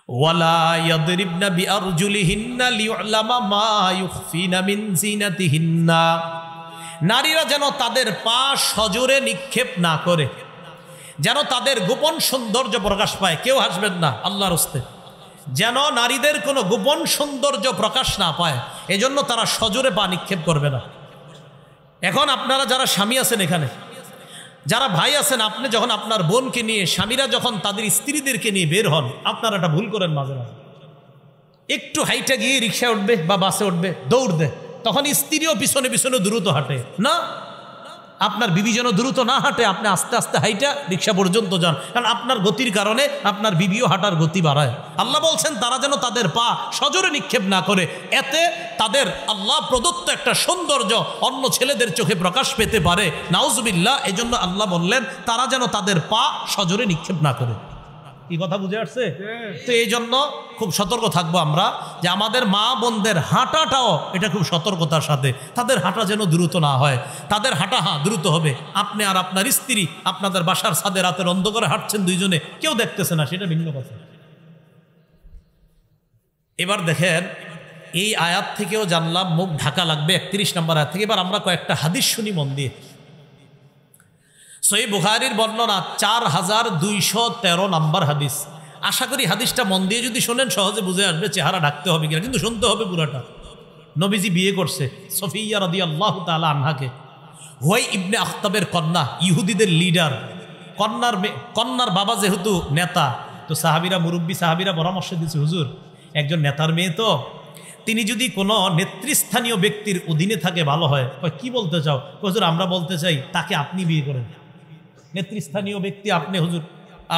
ওয়ালা ইয়াদরিবনা বিআরজুলিহিন্না লিউলামা মা ইউখফিনা মিন জিনাতিহিন্না, নারীরা যেন তাদের পা সজোরে নিক্ষেপ না করে, যেন তাদের গোপন সৌন্দর্য প্রকাশ পায়। কেউ হাসবেন না আল্লাহর হস্তে, যেন নারীদের কোনো গোপন সৌন্দর্য প্রকাশ না পায়, এজন্য তারা সজোরে পা নিক্ষেপ করবে না। এখন আপনারা যারা স্বামী আছেন, এখানে যারা ভাই আছেন, আপনি যখন আপনার বোনকে নিয়ে, স্বামীরা যখন তাদের স্ত্রীদেরকে নিয়ে বের হন, আপনারা একটা ভুল করেন মাঝে মাঝে। একটু হাইটা গিয়ে রিক্সায় উঠবে বা বাসে উঠবে, দৌড় দেয়, তখন স্ত্রীও পিছনে পিছনে দ্রুত হাঁটে না। আপনার বিবি যেন দ্রুত না হাঁটে, আপনি আস্তে আস্তে হাইটা রিক্সা পর্যন্ত যান, কারণ আপনার গতির কারণে আপনার বিবিও হাঁটার গতি বাড়ায়। আল্লাহ বলছেন তারা যেন তাদের পা সজোরে নিক্ষেপ না করে, এতে তাদের আল্লাহ প্রদত্ত একটা সৌন্দর্য অন্য ছেলেদের চোখে প্রকাশ পেতে পারে, নাউজুবিল্লাহ। এই জন্য আল্লাহ বললেন তারা যেন তাদের পা সজোরে নিক্ষেপ না করে। কি কথা বুঝে আসছে? তো এই জন্য খুব সতর্ক থাকবো আমরা, যে আমাদের মা বোনদের হাঁটাটাও এটা খুব সতর্কতার সাথে, তাদের হাঁটা যেন দ্রুত না হয়। তাদের হাঁটা দ্রুত হবে। আপনি আর আপনার স্ত্রী আপনাদের বাসার ছাদে রাতের অন্ধকারে হাঁটছেন দুইজনে, কেউ দেখতেছে না, সেটা ভিন্ন কথা। এবার দেখেন, এই আয়াত থেকেও জানলাম মুখ ঢাকা লাগবে 31 নম্বর আয়াত থেকে। এবার আমরা কয়েকটা হাদিস শুনি মন দিয়ে। সহিহ বুখারীর বর্ণনা 4213 নম্বর হাদিস। আশা করি হাদিসটা মন দিয়ে যদি শোনেন সহজে বুঝে আসবে, চেহারা ঢাকতে হবে কিনা, কিন্তু শুনতে হবে পুরাটা। নবীজি বিয়ে করছে সফিয়া রাদিয়াল্লাহু তাআলা আনহাকে। হুয়াই ইবনে আখতাবের কন্যা, ইহুদিদের লিডার। কন্যার বাবা যেহেতু নেতা, তো সাহাবীরা, মুরব্বী সাহাবীরা পরামর্শ দিয়েছে, হুজুর একজন নেতার মেয়ে, তো তিনি যদি কোনো নেতৃস্থানীয় ব্যক্তির অধীনে থাকে ভালো হয়। কি বলতে চাও? হুজুর আমরা বলতে চাই তাকে আপনি বিয়ে করেন। নেতৃস্থানীয় ব্যক্তি আপনি, হুজুর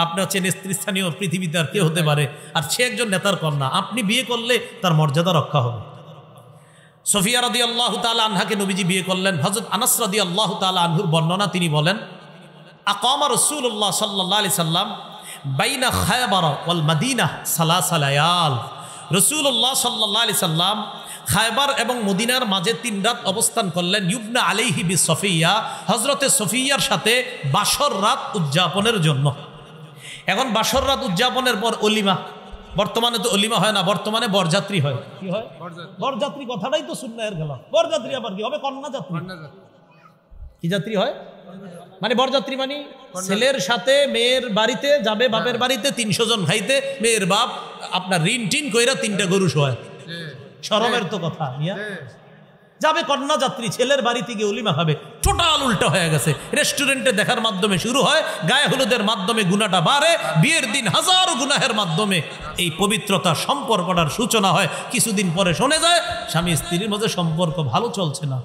আপনি হচ্ছে নেতৃস্থানীয়, পৃথিবীতে আর কে হতে পারে, আর সে একজন নেতার কন্যা, আপনি বিয়ে করলে তার মর্যাদা রক্ষা হবে। সফিয়া রাদিয়াল্লাহু তাআলা আনহাকে নবীজি বিয়ে করলেন। হযরত আনাস রাদিয়াল্লাহু তাআলা আনহুর বর্ণনা, তিনি বলেন আকামা রাসূলুল্লাহ সাল্লাল্লাহু আলাইহি সাল্লাম বাইনা খায়বার ওয়াল মাদিনা সালাসা লায়াল। রাসূলুল্লাহ সাল্লাল্লাহু আলাইহি সাল্লাম খায়বার এবং মদিনার মাঝে 3 রাত অবস্থান করলেন। ইবনা আলাইহি বি সফিয়া, হযরতে সফিয়ার সাথে বাসর রাত উদযাপনের জন্য। এখন বাসর রাত উদযাপনের পর অলিমা, বর্তমানে তো অলিমা হয় না, বর্তমানে বরযাত্রী হয়। কি হয়? বরযাত্রী। কথাটাই তো সুন্নাহের খেলাফ। বরযাত্রী আবার কি হবে? কন্যা যাত্রী। কি যাত্রী হয়? মানে বরযাত্রী মানে ছেলের সাথে মেয়ের বাড়িতে যাবে, বাপের বাড়িতে 300 জন খাইতে, মেয়ের বাপ আপনার ঋণ টিন কইরা 3টা গরু শোয়ায়। শরমের তো কথা নিয়া যাবে কন্যা যাত্রী, ছেলের বাড়িতে গিয়ে অলিমা খাবে। টোটাল উল্টা হয়ে গেছে। রেস্টুরেন্টে দেখার মাধ্যমে শুরু হয়, গায়ে হলুদের মাধ্যমে গুনাহটা বাড়ে, বিয়ের দিন হাজারো গুনাহের মাধ্যমে এই পবিত্রতা সম্পর্কটার সূচনা হয়। কিছুদিন পরে শোনা যায় স্বামী স্ত্রীর মধ্যে সম্পর্ক ভালো চলছে না।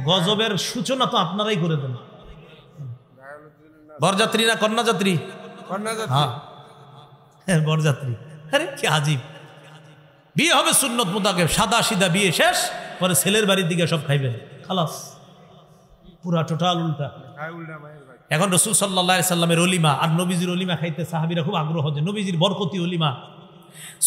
গজবের সূচনা তো আপনারাই করে দেন। বরযাত্রী না কন্যা যাত্রী? হ্যাঁ বরযাত্রী। আরে কি আজীব। বিয়ে হবে সুন্নত মোতাবেক, সাদা সিধা বিয়ে শেষ, পরে ছেলের বাড়ির দিকে সব খাইবেন, খালাস। পুরা টোটাল উল্টা। এখন রাসূল সাল্লাল্লাহু আলাইহি সাল্লামের অলিমা আর নবীজির অলিমা খাইতে সাহাবীরা খুব আগ্রহ, যে নবীজির বরকতি অলিমা।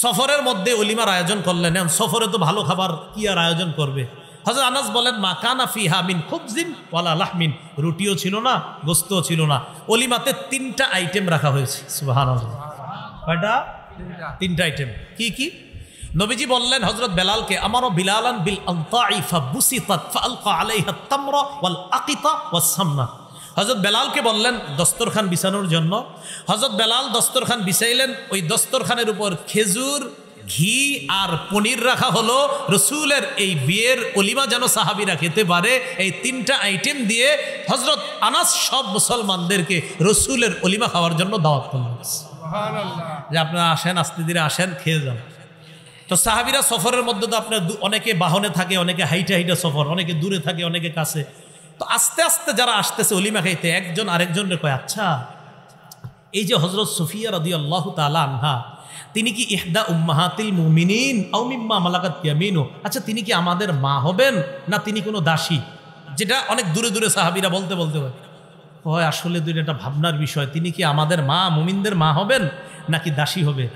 সফরের মধ্যে অলিমার আয়োজন করলেন। সফরে তো ভালো খাবার কি আর আয়োজন করবে। হযরত আনাস বলেন মা কানা ফিহা মিন খুবজিন ওয়ালা লাহমিন, রুটিও ছিল না, গোস্তও ছিল না। অলিমাতে 3টা আইটেম রাখা হয়েছে। সুবহানাল্লাহ। কয়টা? 3টা আইটেম। কি কি? নবীজি বললেন হযরত বেলালকে, আমারও বিলালান বিল আনতাই ফাবুসিতাত ফালকা আলাইহা তামরা ওয়াল আকিতা ওয়াস সামনা। হযরত বেলালকে বললেন দস্তরখান বিছানোর জন্য। হযরত বেলাল দস্তরখান বিছাইলেন। ওই দস্তরখানের উপর খেজুর, ঘি আর পনির রাখা হলো। রসুলের এই বিয়ের অলিমা যেন সাহাবীরা খেতে পারে, এই 3টা আইটেম দিয়ে হযরত আনাস সব মুসলমানদেরকে রসুলের অলিমা খাওয়ার জন্য দাওয়াত করলেন। যে আপনারা আসেন, আস্তে ধীরে আসেন, খেয়ে যান। তো সাহাবীরা সফরের মধ্যে তো আপনার অনেকে বাহনে থাকে, অনেকে হাইটা হাইটা সফর, অনেকে দূরে থাকে, অনেকে কাছে। তো আস্তে আস্তে যারা আসতেছে অলিমা খাইতে, একজন আরেকজনকে কয়, আচ্ছা এই যে হযরত সফিয়া রাদিয়াল্লাহু তাআলা আনহা, তিনি কি ইহদা উম্মাহাতিল মুমিনিন আও মিম্মা মালাকাত ইয়ামিনু, আচ্ছা তিনি কি আমাদের মা হবেন না তিনি কোনো দাসী? যেটা অনেক দূরে দূরে সাহাবীরা বলতে বলতে হয় আসলে দুইটা ভাবনার বিষয়, তিনি কি আমাদের মা, মুমিনদের মা হবেন নাকি দাসী হবে?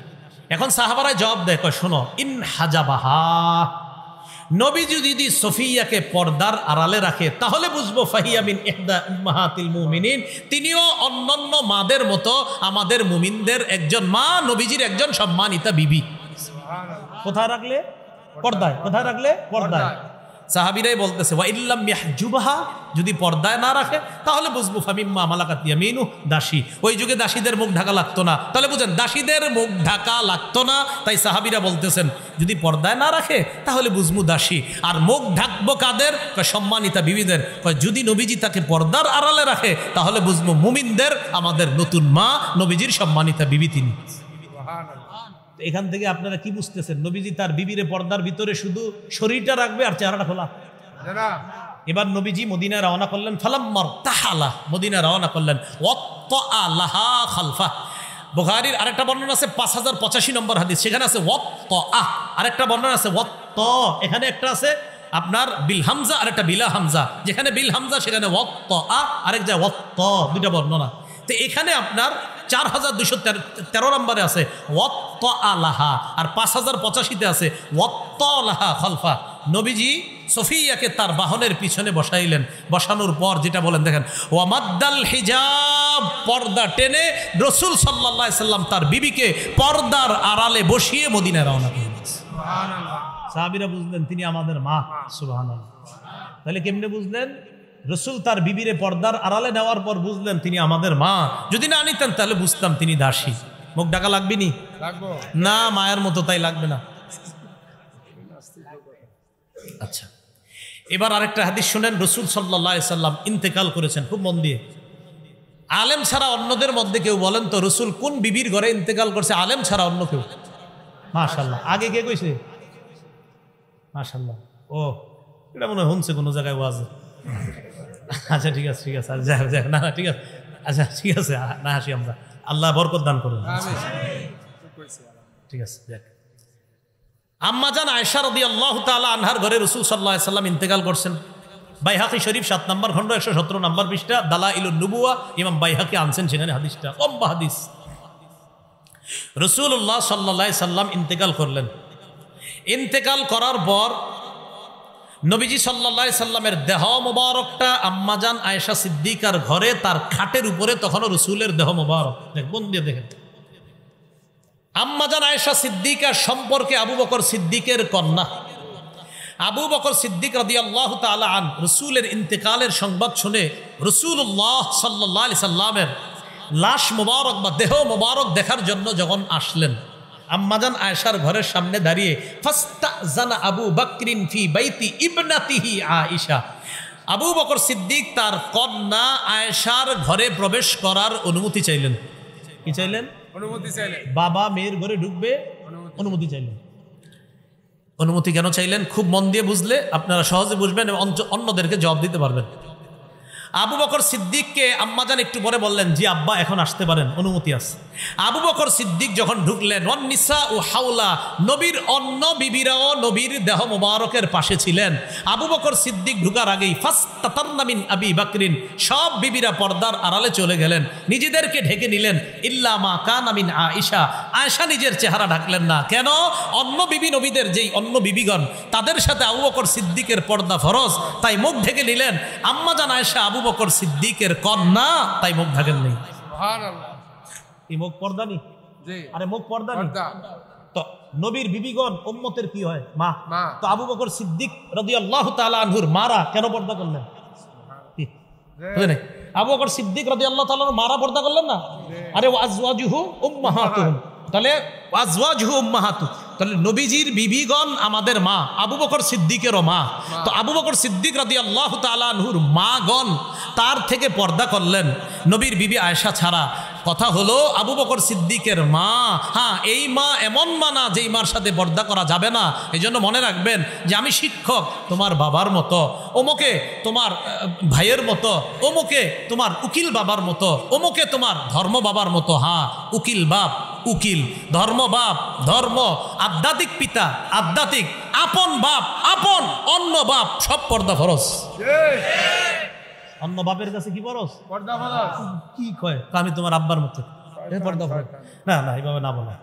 এখন সাহাবারা জবাব দেয়, কয় শোনো, ইন হাজাবাহা, নবীজি যদি সফিয়াকে পর্দার আড়ালে রাখে তাহলে বুঝবো ফাহিয়া মিন ইহদা উম্মাহাতিল মুমিনিন, তিনিও অন্যান্য মাদের মতো আমাদের মুমিনদের একজন মা, নবীজির একজন সম্মানিতা বিবি। কোথায় রাখলে? পর্দায়। কোথায় রাখলে? পর্দায়। সাহাবীরাই বলতেছে ওয়া ইল্লাম ইয়াহজুবহা, যদি পর্দায় না রাখে তাহলে বুঝবো ফামিম্মা মালাকাত ইয়ামিনু, দাসী। ওই যুগে দাসীদের মুখ ঢাকা লাগতো না, তাহলে বুঝেন দাসীদের মুখ ঢাকা লাগতো না, তাই সাহাবীরা বলতেছেন যদি পর্দায় না রাখে তাহলে বুঝবো দাসী। আর মুখ ঢাকবো কাদের? সম্মানিতা বিবিদের। যদি নবীজি তাকে পর্দার আড়ালে রাখে তাহলে বুঝবো মুমিনদের আমাদের নতুন মা, নবীজির সম্মানিতা বিবি তিনি। এখান থেকে আপনারা কি বুঝতেছেন? নবীজি তার বিবিরে পর্দার ভিতরে শুধু শরীরটা রাখবে আর চেহারাটা খোলা। এবার নবীজি মদিনায় রওনা করলেন, ফালাম্মার তাহালা, মদিনায় রওনা করলেন, ওয়াত্তা লাহা খালফা। বুখারীর আরেকটা বর্ণনা আছে 5085 নম্বর হাদিস, সেখানে আছে ওয়াত্তা, আরেকটা বর্ণনা আছে ওয়াত্তা, এখানে একটা আছে আপনার বিল হামজা আর একটা বিলা হামজা, যেখানে বিল হামজা সেখানে ওয়াত্তা, আরেক যায় ওয়াত্তা, দুইটা বর্ণনা। তো এখানে আপনার 4213 নম্বরে আছে ওয়াত্তা আলাহা, আর 5085-তে আছে ওয়াত্তা লাহা খালফা। নবীজি সফিয়াকে তার বাহনের পিছনে বসাইলেন, বসানোর পর যেটা বলেন দেখেন, ওয়ামাদ্দাল হিজাব, পর্দা টেনে রাসূল সাল্লাল্লাহু আলাইহি সাল্লাম তার বিবিকে পর্দার আড়ালে বসিয়ে মদিনায় রওনা করলেন। সুবহানাল্লাহ। সাহাবীরা বুঝলেন তিনি আমাদের মা। সুবহানাল্লাহ। তাহলে কেমনে বুঝলেন? রসুল তার বিবিরে পর্দার আড়ালে নেওয়ার পর বুঝলেন তিনি আমাদের মা। যদি না নিতেন তাহলে বুঝতাম তিনি দাসী। মুখ ঢাকা লাগবে নি? না, মায়ের মতো তাই লাগবে না। আচ্ছা, এবার আরেকটা হাদিস শুনেন। রসুল সাল্লাল্লাহু আলাইহি সাল্লাম ইন্তেকাল করেছেন, খুব মন দিয়ে। আলেম ছাড়া অন্যদের মধ্যে কেউ বলেন তো রসুল কোন বিবির ঘরে ইন্তেকাল করছে? আলেম ছাড়া অন্য কেউ? মাশাআল্লাহ। আগে কে কইছে? মাশাআল্লাহ। ও, এটা মনে হয় শুনছে কোনো জায়গায় ওয়াজ। আচ্ছা ঠিক আছে, ঠিক আছে, না ঠিক আছে, আচ্ছা ঠিক আছে, না হাসি আমরা, আল্লাহ বরকত দান করুন। ঠিক আছে। দেখ, আম্মাজান আয়েশা রাদিয়াল্লাহু তাআলা আনহার ঘরে রাসূল সাল্লাল্লাহু আলাইহি সাল্লাম ইন্তেকাল করছেন। বাইহাকি শরীফ 7 নম্বর খণ্ড 117 নম্বর পৃষ্ঠা, দালাইলুন নবুওয়া, ইমাম বাইহাকি আনছেন সেখানে হাদিসটা, লম্বা হাদিস। রাসূলুল্লাহ সাল্লাল্লাহু আলাইহি সাল্লাম ইন্তেকাল করলেন। ইন্তেকাল করার পর নবীজি সাল্লাল্লাহু আলাইহি সাল্লামের দেহ মোবারকটা আম্মাজান আয়েশা সিদ্দিকার ঘরে তার খাটের উপরে, তখনও রসুলের দেহ মোবারক। দেখুন দিয়ে দেখেন, আম্মাজান আয়েশা সিদ্দিকার সম্পর্কে আবু বকর সিদ্দিকের কন্যা আবু বকর সিদ্দিক রাদিয়াল্লাহু তাআলা আন রসুলের ইন্তেকালের সংবাদ শুনে রসুল্লাহ সাল্লাল্লাহু আলাইহি সাল্লামের লাশ মোবারক বা দেহ মোবারক দেখার জন্য যখন আসলেন, আম্মাজান আয়েশার ঘরের সামনে দাঁড়িয়ে ফাস্তাজানা আবু বকরিন ফি বাইতি ইবনাতিহি আয়েশা, আবু বকর সিদ্দিক তার কন্যা আয়েশার ঘরে প্রবেশ করার অনুমতি চাইলেন। কি চাইলেন? অনুমতি চাইলেন। বাবা মেয়ের ঘরে ঢুকবে, অনুমতি চাইলেন। অনুমতি কেন চাইলেন? খুব মন দিয়ে বুঝলে আপনারা সহজে বুঝবেন এবং অন্যদেরকে জবাব দিতে পারবেন। আবু বকর সিদ্দিককে আম্মাজান একটু পরে বললেন, জি আব্বা এখন আসতে পারেন, অনুমতি আছে। আবু বকর সিদ্দিক যখন ঢুকলেন, ওয়ান নিসা ও হাওলা, নবীর অন্য বিবিরাও নবীর দেহ মোবারকের পাশে ছিলেন। আবু বকর সিদ্দিক ঢুকার আগেই ফাস্তাতারনা মিন আবি বকরিন, সব বিবিরা পর্দার আড়ালে চলে গেলেন, নিজেদেরকে ঢেকে নিলেন। ইল্লা মা কানা মিন আয়েশা, আয়েশা নিজের চেহারা ঢাকলেন না। কেন? অন্য বিবি নবীদের যেই অন্য বিবিগণ, তাদের সাথে আবু বকর সিদ্দিকের পর্দা ফরজ, তাই মুখ ঢেকে নিলেন। আম্মাজান আয়েশা আবু বকর সিদ্দিকের কন্যা, তাই মুখ ঢাকেন নেই। সুবহানাল্লাহ। এই মুখ পর্দা নি? জি। আরে মুখ পর্দা নি? তো নবীর বিবিগণ উম্মতের কি হয়? মা। তো আবু বকর সিদ্দিক রাদিয়াল্লাহু তাআলা আনহুর মারা কেন পর্দা করলেন? বুঝলেন? আবু বকর সিদ্দিক রাদিয়াল্লাহু তাআলা মারা পর্দা করলেন না? আরে ওয়াজওয়াজুহু উম্মাহাতুহুম, তাহলে ওয়াজওয়াজুহু উম্মাহাতু, তাহলে নবীজির বিবিগণ আমাদের মা, আবু বকর সিদ্দিকেরও মা। তো আবু বকর সিদ্দিক রাদিয়াল্লাহু তাআলা আনহুর মাগণ তার থেকে পর্দা করলেন, নবীর বিবি আয়েশা ছাড়া। কথা হলো আবু বকর সিদ্দিকের মা, হ্যাঁ এই মা এমন মা না যেই মার সাথে পর্দা করা যাবে না। এই জন্য মনে রাখবেন যে আমি শিক্ষক তোমার বাবার মতো, অমুকে তোমার ভাইয়ের মতো, অমুকে তোমার উকিল বাবার মতো, অমুকে তোমার ধর্ম বাবার মতো। হ্যাঁ, উকিল বাপ উকিল, ধর্ম বাপ ধর্ম, আধ্যাত্মিক পিতা আধ্যাত্মিক, আপন বাপ আপন, অন্য বাপ, সব পর্দা ফরজ। অন্য বাপের কাছে কি ফরজ? পর্দা ফরজ। কি কয়? আমি তোমার আব্বার মতো, পর্দা ফরজ। না না, এইভাবে না বলা,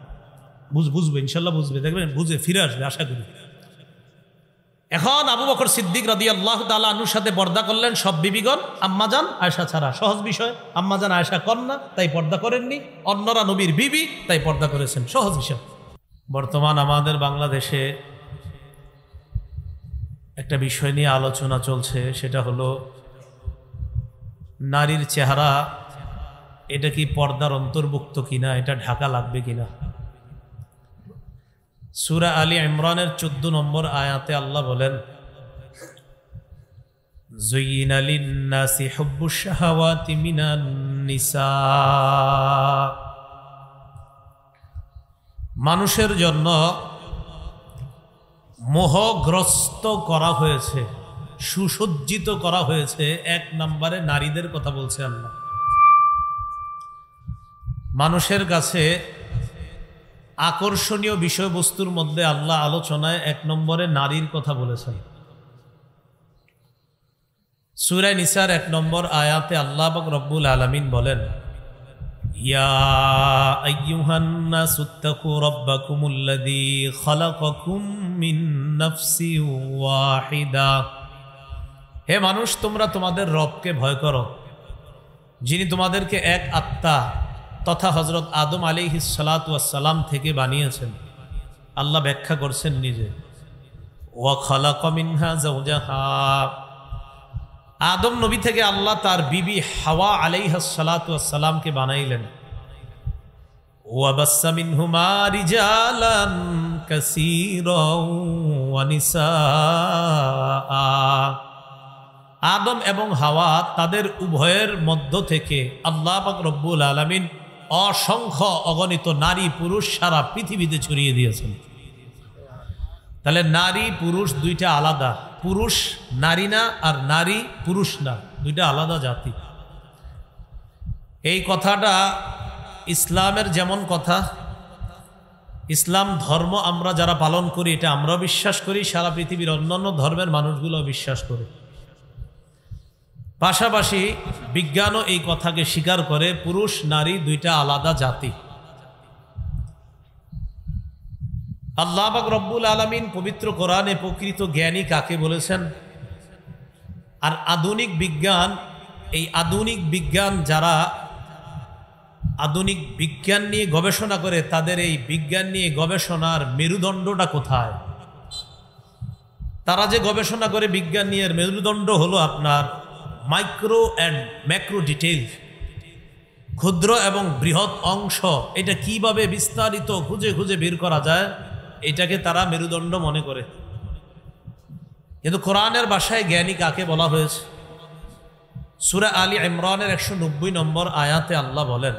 বুঝবে ইনশাল্লাহ বুঝবে, দেখবেন বুঝে ফিরে আসবে আশা করি। এখন আবু বকর সিদ্দিক রাদিয়াল্লাহু তাআলা আনহুর সাথে পর্দা করলেন সব বিবিগণ, আম্মাজান আয়েশা ছাড়া। সহজ বিষয়, আম্মাজান আয়েশা কন্যা তাই পর্দা করেননি, অন্যরা নবীর বিবি তাই পর্দা করেছেন, সহজ বিষয়। বর্তমান আমাদের বাংলাদেশে একটা বিষয় নিয়ে আলোচনা চলছে, সেটা হলো নারীর চেহারা এটা কি পর্দার অন্তর্ভুক্ত কিনা, এটা ঢাকা লাগবে কিনা। সূরা আলী ইমরানের 14 নম্বর আয়াতে আল্লাহ বলেন, যুয়িনা লিন-নাসি হুব্বুশ শাহাওয়াতি মিনান নিসা, মানুষের জন্য মোহগ্রস্ত করা হয়েছে, সুসজ্জিত করা হয়েছে। 1 নম্বরে নারীদের কথা বলছে আল্লাহ। মানুষের কাছে আকর্ষণীয় বিষয়বস্তুর মধ্যে আল্লাহ আলোচনায় 1 নম্বরে নারীর কথা বলেছেন। সূরা নিসার 1 নম্বর আয়াতে আল্লাহ পাক রব্বুল আলামিন বলেন, ইয়া আইয়ুহান নাসুত্তাকু রাব্বাকুমুল্লাযী খালাকাকুম মিন নাফসিন ওয়াহিদা, হে মানুষ তোমরা তোমাদের রবকে ভয় করো, যিনি তোমাদেরকে এক আত্মা তথা হযরত আদম আলাইহিস সালাতু ওয়াস সালাম থেকে বানিয়েছেন। আল্লাহ ব্যাখ্যা করছেন নিজে, ওয়া খালাকা মিনহা যাওজাহা, আদম নবী থেকে আল্লাহ তার বিবি হাওয়া আলাইহিস সালাতু ওয়াস সালামকে বানাইলেন। ওয়া বাসসা মিনহুমা রিজালান কাসীরান ওয়া নিসাআ, আদম এবং হাওয়া তাদের উভয়ের মধ্য থেকে আল্লাহ পাক রব্বুল আলামিন অসংখ্য অগণিত নারী পুরুষ সারা পৃথিবীতে ছড়িয়ে দিয়েছেন। তাহলে নারী পুরুষ দুইটা আলাদা, পুরুষ নারী না আর নারী পুরুষ না, দুইটা আলাদা জাতি। এই কথাটা ইসলামের যেমন কথা, ইসলাম ধর্ম আমরা যারা পালন করি এটা আমরা বিশ্বাস করি, সারা পৃথিবীর অন্যান্য ধর্মের মানুষগুলো বিশ্বাস করে। পাশাপাশি বিজ্ঞানও এই কথাকে স্বীকার করে, পুরুষ নারী দুইটা আলাদা জাতি। আল্লাহ পাক রব্বুল আলামিন পবিত্র কোরআনে প্রকৃত জ্ঞানী কাকে বলেছেন। আর আধুনিক বিজ্ঞান, এই আধুনিক বিজ্ঞান যারা আধুনিক বিজ্ঞান নিয়ে গবেষণা করে, তাদের এই বিজ্ঞান নিয়ে গবেষণার মেরুদণ্ডটা কোথায়? তারা যে গবেষণা করে বিজ্ঞান নিয়ে, মেরুদণ্ড হলো আপনার মাইক্রো অ্যান্ড ম্যাক্রো ডিটেইল, ক্ষুদ্র এবং বৃহৎ অংশ, এটা কিভাবে বিস্তারিত খুঁজে খুঁজে বের করা যায়, এটাকে তারা মেরুদণ্ড মনে করে। কিন্তু কোরআনের ভাষায় জ্ঞানী কাকে বলা হয়েছে? সূরা আলী ইমরানের 190 নম্বর আয়াতে আল্লাহ বলেন,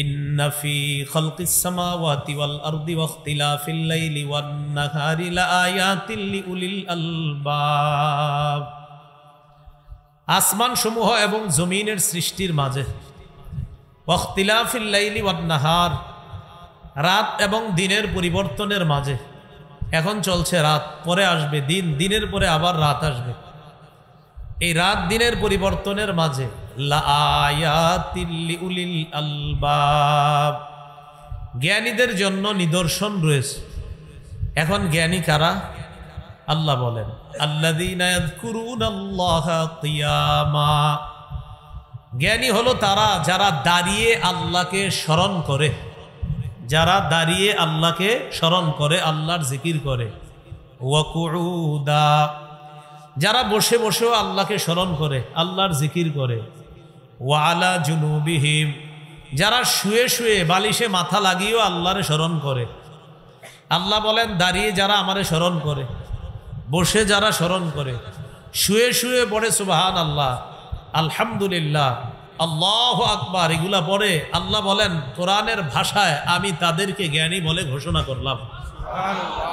ইন্না ফি খালকিস সামাওয়াতি ওয়াল আরদি ওয়া ইখতিলাফিল লাইলি ওয়ান নাহারি লাআয়াতিল লিউলিল আলবাব, আসমান সমূহ এবং জমিনের সৃষ্টির মাঝে, ওয়া ইখতিলাফিল লাইলি ওয়ান নাহার, রাত এবং দিনের পরিবর্তনের মাঝে। এখন চলছে রাত, পরে আসবে দিন, দিনের পরে আবার রাত আসবে। এই রাত দিনের পরিবর্তনের মাঝে লাআয়াতিল লিউলিল আলবাব, জ্ঞানীদের জন্য নিদর্শন রয়েছে। এখন জ্ঞানী কারা? আল্লাহ বলেন, আল্লাযীনা ইয়াযকুরুনাল্লাহা কিয়ামা, জ্ঞানী হলো তারা যারা দাঁড়িয়ে আল্লাহকে স্মরণ করে, যারা দাঁড়িয়ে আল্লাহকে স্মরণ করে, আল্লাহর জিকির করে। ওয়া কুউদা, যারা বসে বসেও আল্লাহকে স্মরণ করে, আল্লাহর জিকির করে। ওয়া আলা জুনুবিহিম, যারা শুয়ে শুয়ে বালিশে মাথা লাগিয়েও আল্লাহরে স্মরণ করে। আল্লাহ বলেন, দাঁড়িয়ে যারা আমারে স্মরণ করে, বসে যারা স্মরণ করে, শুয়ে শুয়ে পড়ে সুবহানাল্লাহ, আলহামদুলিল্লাহ, আল্লাহু আকবার, এগুলা পড়ে, আল্লাহ বলেন কোরআনের ভাষায় আমি তাদেরকে জ্ঞানী বলে ঘোষণা করলাম। সুবহানাল্লাহ।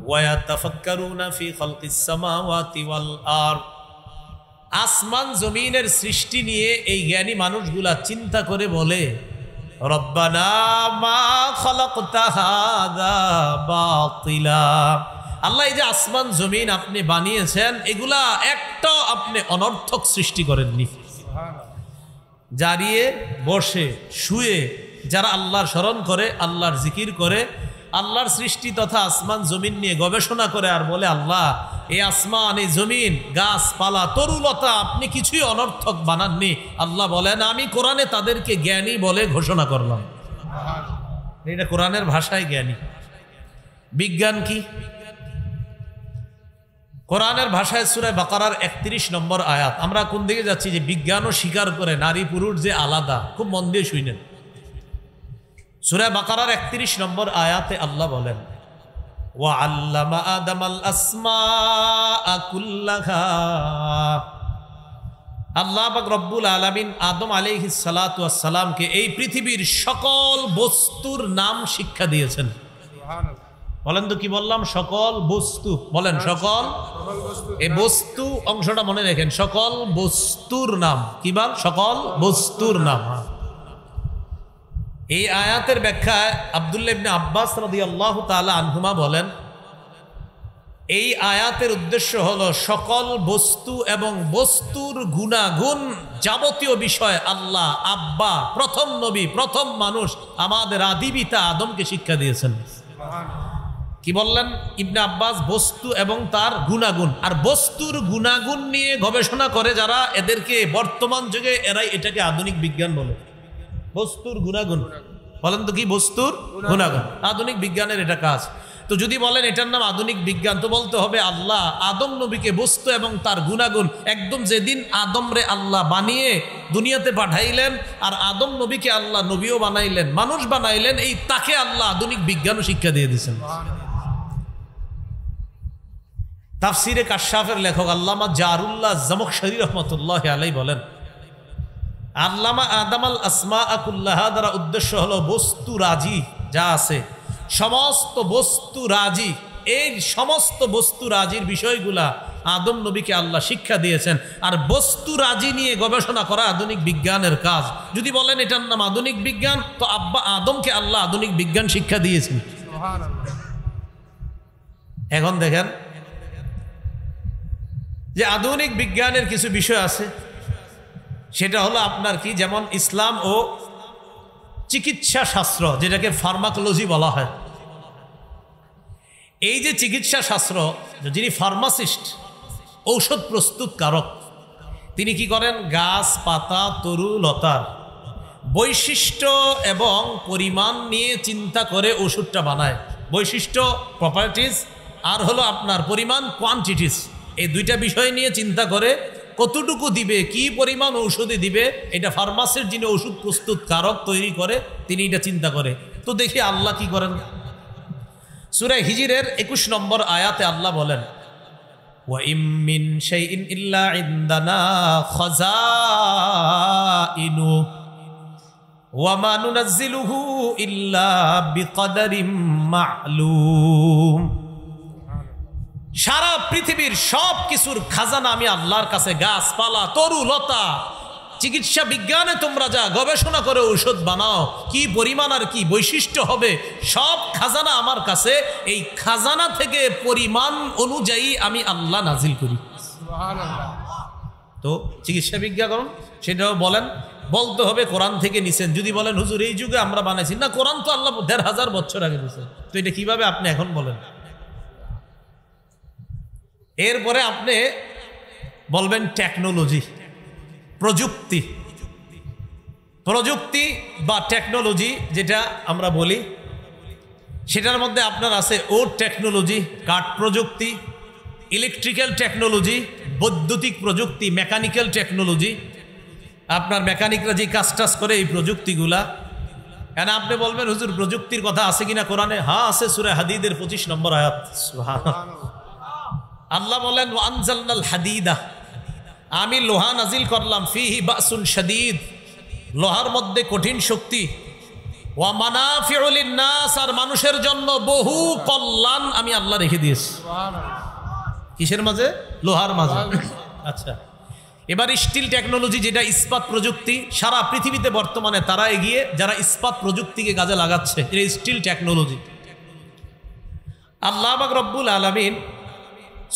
ওয়া ইয়াতাফাক্কারুনা ফি খালকিস সামাওয়াতি ওয়াল আরদ, আসমান জমিনের সৃষ্টি নিয়ে এই জ্ঞানী মানুষগুলা চিন্তা করে বলে, রব্বানা মা খালাকতা হাযা বাতিলা, আল্লাহ এই যে আসমান জমিন আপনি বানিয়েছেন, এগুলা একটাও আপনি অনর্থক সৃষ্টি করেননি। দাঁড়িয়ে বসে শুয়ে যারা আল্লাহর স্মরণ করে, আল্লাহর জিকির করে, আল্লাহর সৃষ্টি তথা আসমান জমিন নিয়ে গবেষণা করে আর বলে, আল্লাহ এই আসমান, এই জমিন, গাছপালা, তরুলতা আপনি কিছুই অনর্থক বানাননি। আল্লাহ বলেন, আমি কোরআনে তাদেরকে জ্ঞানী বলে ঘোষণা করলাম। এটা কোরআনের ভাষায় জ্ঞানী। বিজ্ঞান কি? কোরআনের ভাষায় সূরা বাকারার 31 নম্বর আয়াত। আমরা কোন দিকে যাচ্ছি? যে বিজ্ঞানও স্বীকার করে নারী পুরুষ যে আলাদা। খুব মন দিয়ে শুনেন। সূরা বাকারার 31 নম্বর আয়াতে আল্লাহ বলেন, ওয়া আল্লামা আদামাল আসমাআ কুল্লাহা। আল্লাহ পাক রব্বুল আলামিন আদম আলাইহিস সালাতু ওয়াস সালামকে এই পৃথিবীর সকল বস্তুর নাম শিক্ষা দিয়েছেন। সুবহানাল্লাহ। বলেন তো কি বললাম? সকল বস্তু। বলেন সকল এই বস্তু অংশটা মনে রাখেন। সকল বস্তুর নাম কি বল? সকল বস্তুর নাম। এই আয়াতের ব্যাখ্যায় আব্দুল্লাহ ইবনে আব্বাস রাদিয়াল্লাহু তাআলা আনহুমা বলেন, এই আয়াতের উদ্দেশ্য হলো সকল বস্তু এবং বস্তুর গুণাগুণ যাবতীয় বিষয় আল্লাহ আব্বা, প্রথম নবী, প্রথম মানুষ, আমাদের আদি পিতা আদমকে শিক্ষা দিয়েছেন। কি বললেন ইবনে আব্বাস? বস্তু এবং তার গুণাগুণ। আর বস্তুর গুণাগুণ নিয়ে গবেষণা করে যারা, এদেরকে বর্তমান যুগে এরাই এটাকে আধুনিক বিজ্ঞান বলে। বস্তুর গুণাগুণ। বলেন তো কি? বস্তুর গুণাগুণ। আধুনিক বিজ্ঞানের এটা কাজ। তো যদি বলেন এটার নাম আধুনিক বিজ্ঞান, তো বলতে হবে আল্লাহ আদম নবীকে বস্তু এবং তার গুণাগুণ একদম যেদিন আদমরে আল্লাহ বানিয়ে দুনিয়াতে পাঠাইলেন, আর আদম নবীকে আল্লাহ নবীও বানাইলেন, মানুষ বানাইলেন, এই তাকে আল্লাহ আধুনিক বিজ্ঞানও শিক্ষা দিয়ে দিয়েছেন। তাফসিরে কাশাফের লেখক আল্লামা জারুল্লাহ জামখশরী রাহমাতুল্লাহ আলাইহি বলেন, আল্লামা আদামাল আসমাআ কুল্লাহা দ্বারা উদ্দেশ্য হলো বস্তু রাজি যা আছে, সমস্ত বস্তু রাজি, এই সমস্ত বস্তু রাজির বিষয়গুলা আদম নবীকে আল্লাহ শিক্ষা দিয়েছেন। আর বস্তু রাজি নিয়ে গবেষণা করা আধুনিক বিজ্ঞানের কাজ। যদি বলেন এটার নাম আধুনিক বিজ্ঞান, তো আব্বা আদমকে আল্লাহ আধুনিক বিজ্ঞান শিক্ষা দিয়েছেন। এখন দেখেন যে আধুনিক বিজ্ঞানের কিছু বিষয় আছে, সেটা হলো আপনার কি, যেমন ইসলাম ও চিকিৎসা শাস্ত্র, যেটাকে ফার্মাকোলজি বলা হয়। এই যে চিকিৎসা শাস্ত্র, যিনি ফার্মাসিস্ট, ঔষধ প্রস্তুতকারক, তিনি কি করেন? গাছ, পাতা, তরু লতার বৈশিষ্ট্য এবং পরিমাণ নিয়ে চিন্তা করে ওষুধটা বানায়। বৈশিষ্ট্য প্রপার্টিজ, আর হলো আপনার পরিমাণ কোয়ান্টিটিস। এই দুইটা বিষয় নিয়ে চিন্তা করে কতটুকু দিবে, কি পরিমাণ ঔষধে দিবে, এটা ফার্মাসির যিনি ওষুধ প্রস্তুতকারক তৈরি করে, তিনি এটা চিন্তা করে। তো দেখি আল্লাহ কি করেন। সূরা হিজরের 21 নম্বর আয়াতে আল্লাহ বলেন, ওয়া ইম মিন শাইইন ইল্লা ইনদানা খাযাইনু ওয়া মা নুনাজ্জিলুহু ইল্লা বিকদারিম মা'লুম। সারা পৃথিবীর সব কিছুর খাজানা আমি আল্লাহর কাছে। গাছপালা, তরু লতা, চিকিৎসা বিজ্ঞানে তোমরা যা গবেষণা করে ঔষধ বানাও, কি পরিমাণ আর কি বৈশিষ্ট্য হবে, সব খাজানা আমার কাছে। এই খাজানা থেকে পরিমাণ অনুযায়ী আমি আল্লাহ নাজিল করি। তো চিকিৎসা বিজ্ঞান সেটাও বলেন, বলতে হবে কোরআন থেকে নিছেন। যদি বলেন হুজুর এই যুগে আমরা বানাইছি, না, কোরআন তো আল্লাহ ১৫০০ বছর আগে দিয়েছেন। তো এটা কিভাবে আপনি এখন বলেন? এরপরে আপনি বলবেন টেকনোলজি, প্রযুক্তি। প্রযুক্তি বা টেকনোলজি যেটা আমরা বলি, সেটার মধ্যে আপনার আছে ও টেকনোলজি, কাঠ প্রযুক্তি, ইলেকট্রিক্যাল টেকনোলজি, বৈদ্যুতিক প্রযুক্তি, মেকানিক্যাল টেকনোলজি। আপনার মেকানিকরা যে কাজ টাজ করে এই প্রযুক্তিগুলা। কেন আপনি বলবেন হুজুর প্রযুক্তির কথা আছে কিনা কোরআনে? হ্যাঁ আছে, সূরা হাদীদের 25 নম্বর আয়াত। আল্লাহ বলেন, ওয়া আনজালনাল হাদিদা, আমি লোহা নাজিল করলাম, ফিহি বাসুন শাদীদ, লোহার মধ্যে কঠিন শক্তি, ওয়া মানাফিউ লিন-নাস, আর মানুষের জন্য বহু কল্যাণ আমি আল্লাহ রেখে দিয়েছি। কিসের মাঝে? লোহার মাঝে। আচ্ছা, এবার স্টিল টেকনোলজি, যেটা ইস্পাত প্রযুক্তি। সারা পৃথিবীতে বর্তমানে তারা এগিয়ে যারা ইস্পাত প্রযুক্তিকে কাজে লাগাচ্ছে, এটা স্টিল টেকনোলজি। আল্লাহ পাক রব্বুল আলামিন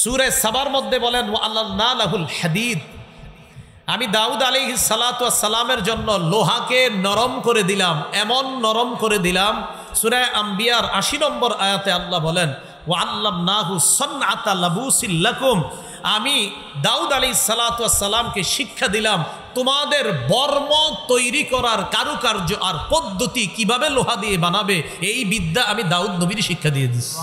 সূরা সাবার মধ্যে বলেন, ওয়া আল্লানা লাহুল হাদিদ, আমি দাউদ আলাইহিস সালাতু ওয়াস সালামের জন্য লোহাকে নরম করে দিলাম, এমন নরম করে দিলাম সূরা আম্বিয়ার ৮০ নম্বর আয়াতে আল্লাহ বলেন, ওয়া আল্লামনাহু সানআতা লাবুসিল লাকুম, আমি দাউদ আলাইহিস সালাতু ওয়াস সালামকে শিক্ষা দিলাম তোমাদের বর্ম তৈরি করার কারুকার্য আর পদ্ধতি, কিভাবে লোহা দিয়ে বানাবে, এই বিদ্যা আমি দাউদ নবীর শিক্ষা দিয়ে দিছি।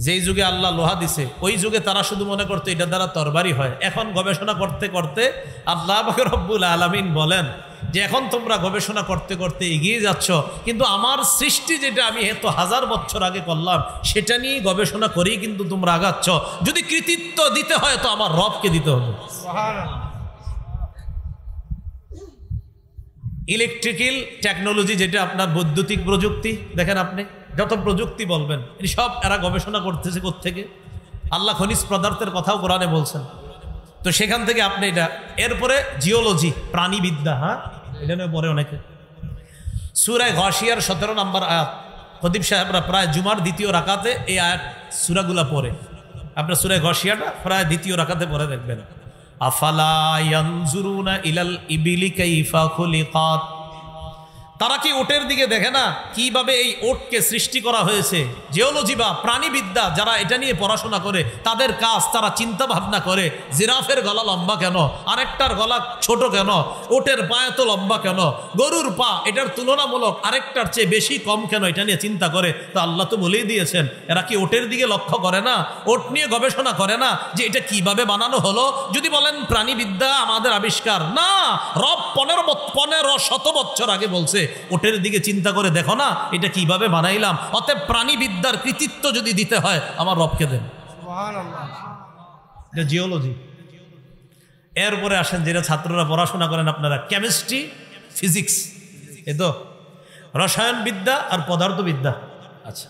যেই যুগে আল্লাহ লোহা দিছে ওই যুগে তারা শুধু মনে করতো এটা দ্বারা তরবারি হয়। এখন গবেষণা করতে করতে আল্লাহ পাক রব্বুল আলামিন বলেন যে এখন তোমরা গবেষণা করতে করতে এগিয়ে যাচ্ছ, কিন্তু আমার সৃষ্টি যেটা আমি এত হাজার বছর আগে করলাম সেটা নিয়ে গবেষণা করেই কিন্তু তোমরা আগাচ্ছ। যদি কৃতিত্ব দিতে হয় তো আমার রবকে দিতে হবে। ইলেকট্রিক্যাল টেকনোলজি, যেটা আপনার বৈদ্যুতিক প্রযুক্তি, দেখেন আপনি যত প্রযুক্তি বলবেন সব এরা গবেষণা করতেছে কোত্থেকে? আল্লাহ খনিজ পদার্থের কথাও কোরআনে বলছেন। তো সেখান থেকে আপনি এটা, এরপরে জিওলজি, প্রাণীবিদ্যা, হ্যাঁ এটা নিয়ে পরে অনেকে। সূরা গাশিয়ার ১৭ নম্বর আয়াত, খতিব সাহেবরা প্রায় জুমার দ্বিতীয় রাকাতে এই আয়াত সূরাগুলা পড়ে। আপনার সূরা গাশিয়াটা প্রায় দ্বিতীয় রাকাতে পড়ে দেখবেন, আফালা ইয়ানজুরুনা ইলাল ইবিলি কাইফা খুলিকাত, তারা কি ওটের দিকে দেখে না কিভাবে এই ওটকে সৃষ্টি করা হয়েছে? জিওলজি বা প্রাণীবিদ্যা যারা এটা নিয়ে পড়াশোনা করে তাদের কাজ, তারা চিন্তা ভাবনা করে জিরাফের গলা লম্বা কেন, আরেকটার গলা ছোট কেন, ওটের পা এত লম্বা কেন, গরুর পা এটার তুলনামূলক আরেকটার চেয়ে বেশি কম কেন, এটা নিয়ে চিন্তা করে। তো আল্লাহ তো বলেই দিয়েছেন, এরা কি ওটের দিকে লক্ষ্য করে না? ওট নিয়ে গবেষণা করে না যে এটা কিভাবে বানানো হলো? যদি বলেন প্রাণীবিদ্যা আমাদের আবিষ্কার, না, রব 1500 বছর আগে বলছে ওটের দিকে চিন্তা করে দেখো না এটা কিভাবে বানাইলাম। অতএব প্রাণীবিদ্যার কৃতিত্ব যদি দিতে হয় আমার রবকে দেন। এটা জিওলজি। এরপরে আসেন যেটা ছাত্ররা পড়াশোনা করেন আপনারা, কেমিস্ট্রি, ফিজিক্স, এ তো রসায়নবিদ্যা আর পদার্থবিদ্যা। আচ্ছা,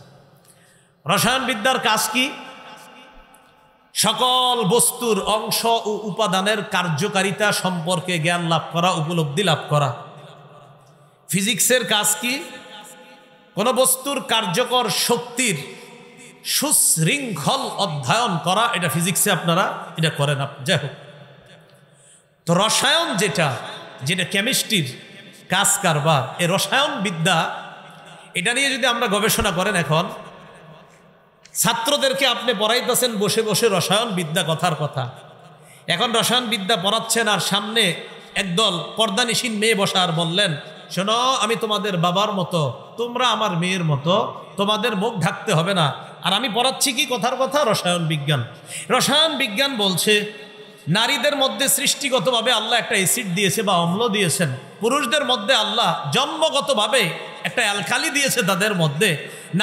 রসায়নবিদ্যার কাজ কি? সকল বস্তুর অংশ ও উপাদানের কার্যকারিতা সম্পর্কে জ্ঞান লাভ করা, উপলব্ধি লাভ করা। ফিজিক্সের কাজ কি? কোন বস্তুর কার্যকর শক্তির সুশৃঙ্খল অধ্যয়ন করা, এটা ফিজিক্সে আপনারা এটা করেন। যাই হোক, তো রসায়ন যেটা কেমিস্ট্রির কাজ কারবার, এই রসায়ন বিদ্যা এটা নিয়ে যদি আমরা গবেষণা করেন, এখন ছাত্রদেরকে আপনি পড়াইতেছেন বসে বসে রসায়ন বিদ্যা, কথার কথা। এখন রসায়ন বিদ্যা পড়াচ্ছেন আর সামনে একদল পর্দানিসীন মেয়ে বসা আর বললেন, শোনো আমি তোমাদের বাবার মতো, তোমরা আমার মেয়ের মতো, তোমাদের মুখ ঢাকতে হবে না। আর আমি পড়াচ্ছি কি কথার কথা? রসায়ন বিজ্ঞান। রসায়ন বিজ্ঞান বলছে নারীদের মধ্যে সৃষ্টিগতভাবে আল্লাহ একটা অ্যাসিড দিয়েছে বা অম্ল দিয়েছেন, পুরুষদের মধ্যে আল্লাহ জন্মগতভাবে একটা অ্যালকালি দিয়েছে তাদের মধ্যে।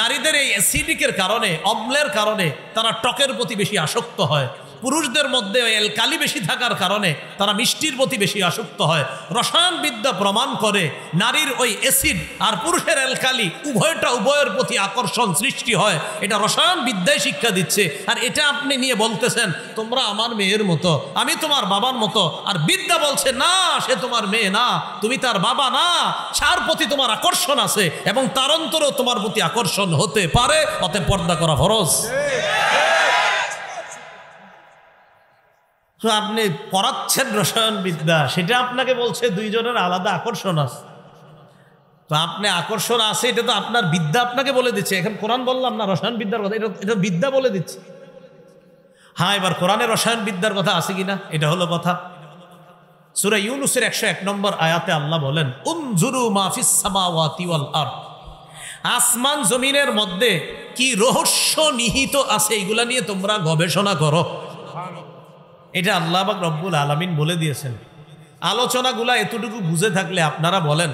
নারীদের এই অ্যাসিডিকের কারণে, অম্লের কারণে তারা টকের প্রতি বেশি আসক্ত হয়। পুরুষদের মধ্যে ওই অ্যালকালি বেশি থাকার কারণে তারা মিষ্টির প্রতি বেশি আসক্ত হয়। রসায়ন বিদ্যা প্রমাণ করে নারীর ওই অ্যাসিড আর পুরুষের অ্যালকালি উভয়ের প্রতি আকর্ষণ সৃষ্টি হয়। এটা রসায়ন বিদ্যায় শিক্ষা দিচ্ছে। আর এটা আপনি নিয়ে বলতেছেন তোমরা আমার মেয়ের মতো, আমি তোমার বাবার মতো। আর বিদ্যা বলছে না, সে তোমার মেয়ে না, তুমি তার বাবা না, তার প্রতি তোমার আকর্ষণ আছে এবং তার অন্তরেও তোমার প্রতি আকর্ষণ হতে পারে। অতএব পর্দা করা ফরজ। তো আপনি পড়াচ্ছেন রসায়ন বিদ্যা, সেটা আপনাকে বলছে দুইজনের আলাদা আকর্ষণ আছে। তো আপনি আকর্ষণ আছে, এটা তো আপনার বিদ্যা আপনাকে বলে দিচ্ছে। এখন কোরআন বললাম না রসায়ন বিদ্যার কথা, এটা বিদ্যা বলে দিচ্ছে। হ্যাঁ, এবার কোরআনে রসায়ন বিদ্যার কথা আছে কিনা এটা হলো কথা। সূরা ইউনূসের 101 নম্বর আয়াতে আল্লাহ বলেন, উনজুরু মা ফিস সামাওয়াতি ওয়াল আরদ, আসমান জমিনের মধ্যে কি রহস্য নিহিত আছে এগুলা নিয়ে তোমরা গবেষণা করো। এটা আল্লাহ পাক রব্বুল আলামিন বলে দিয়েছেন। আলোচনাগুলা এতটুকু বুঝে থাকলে আপনারা বলেন,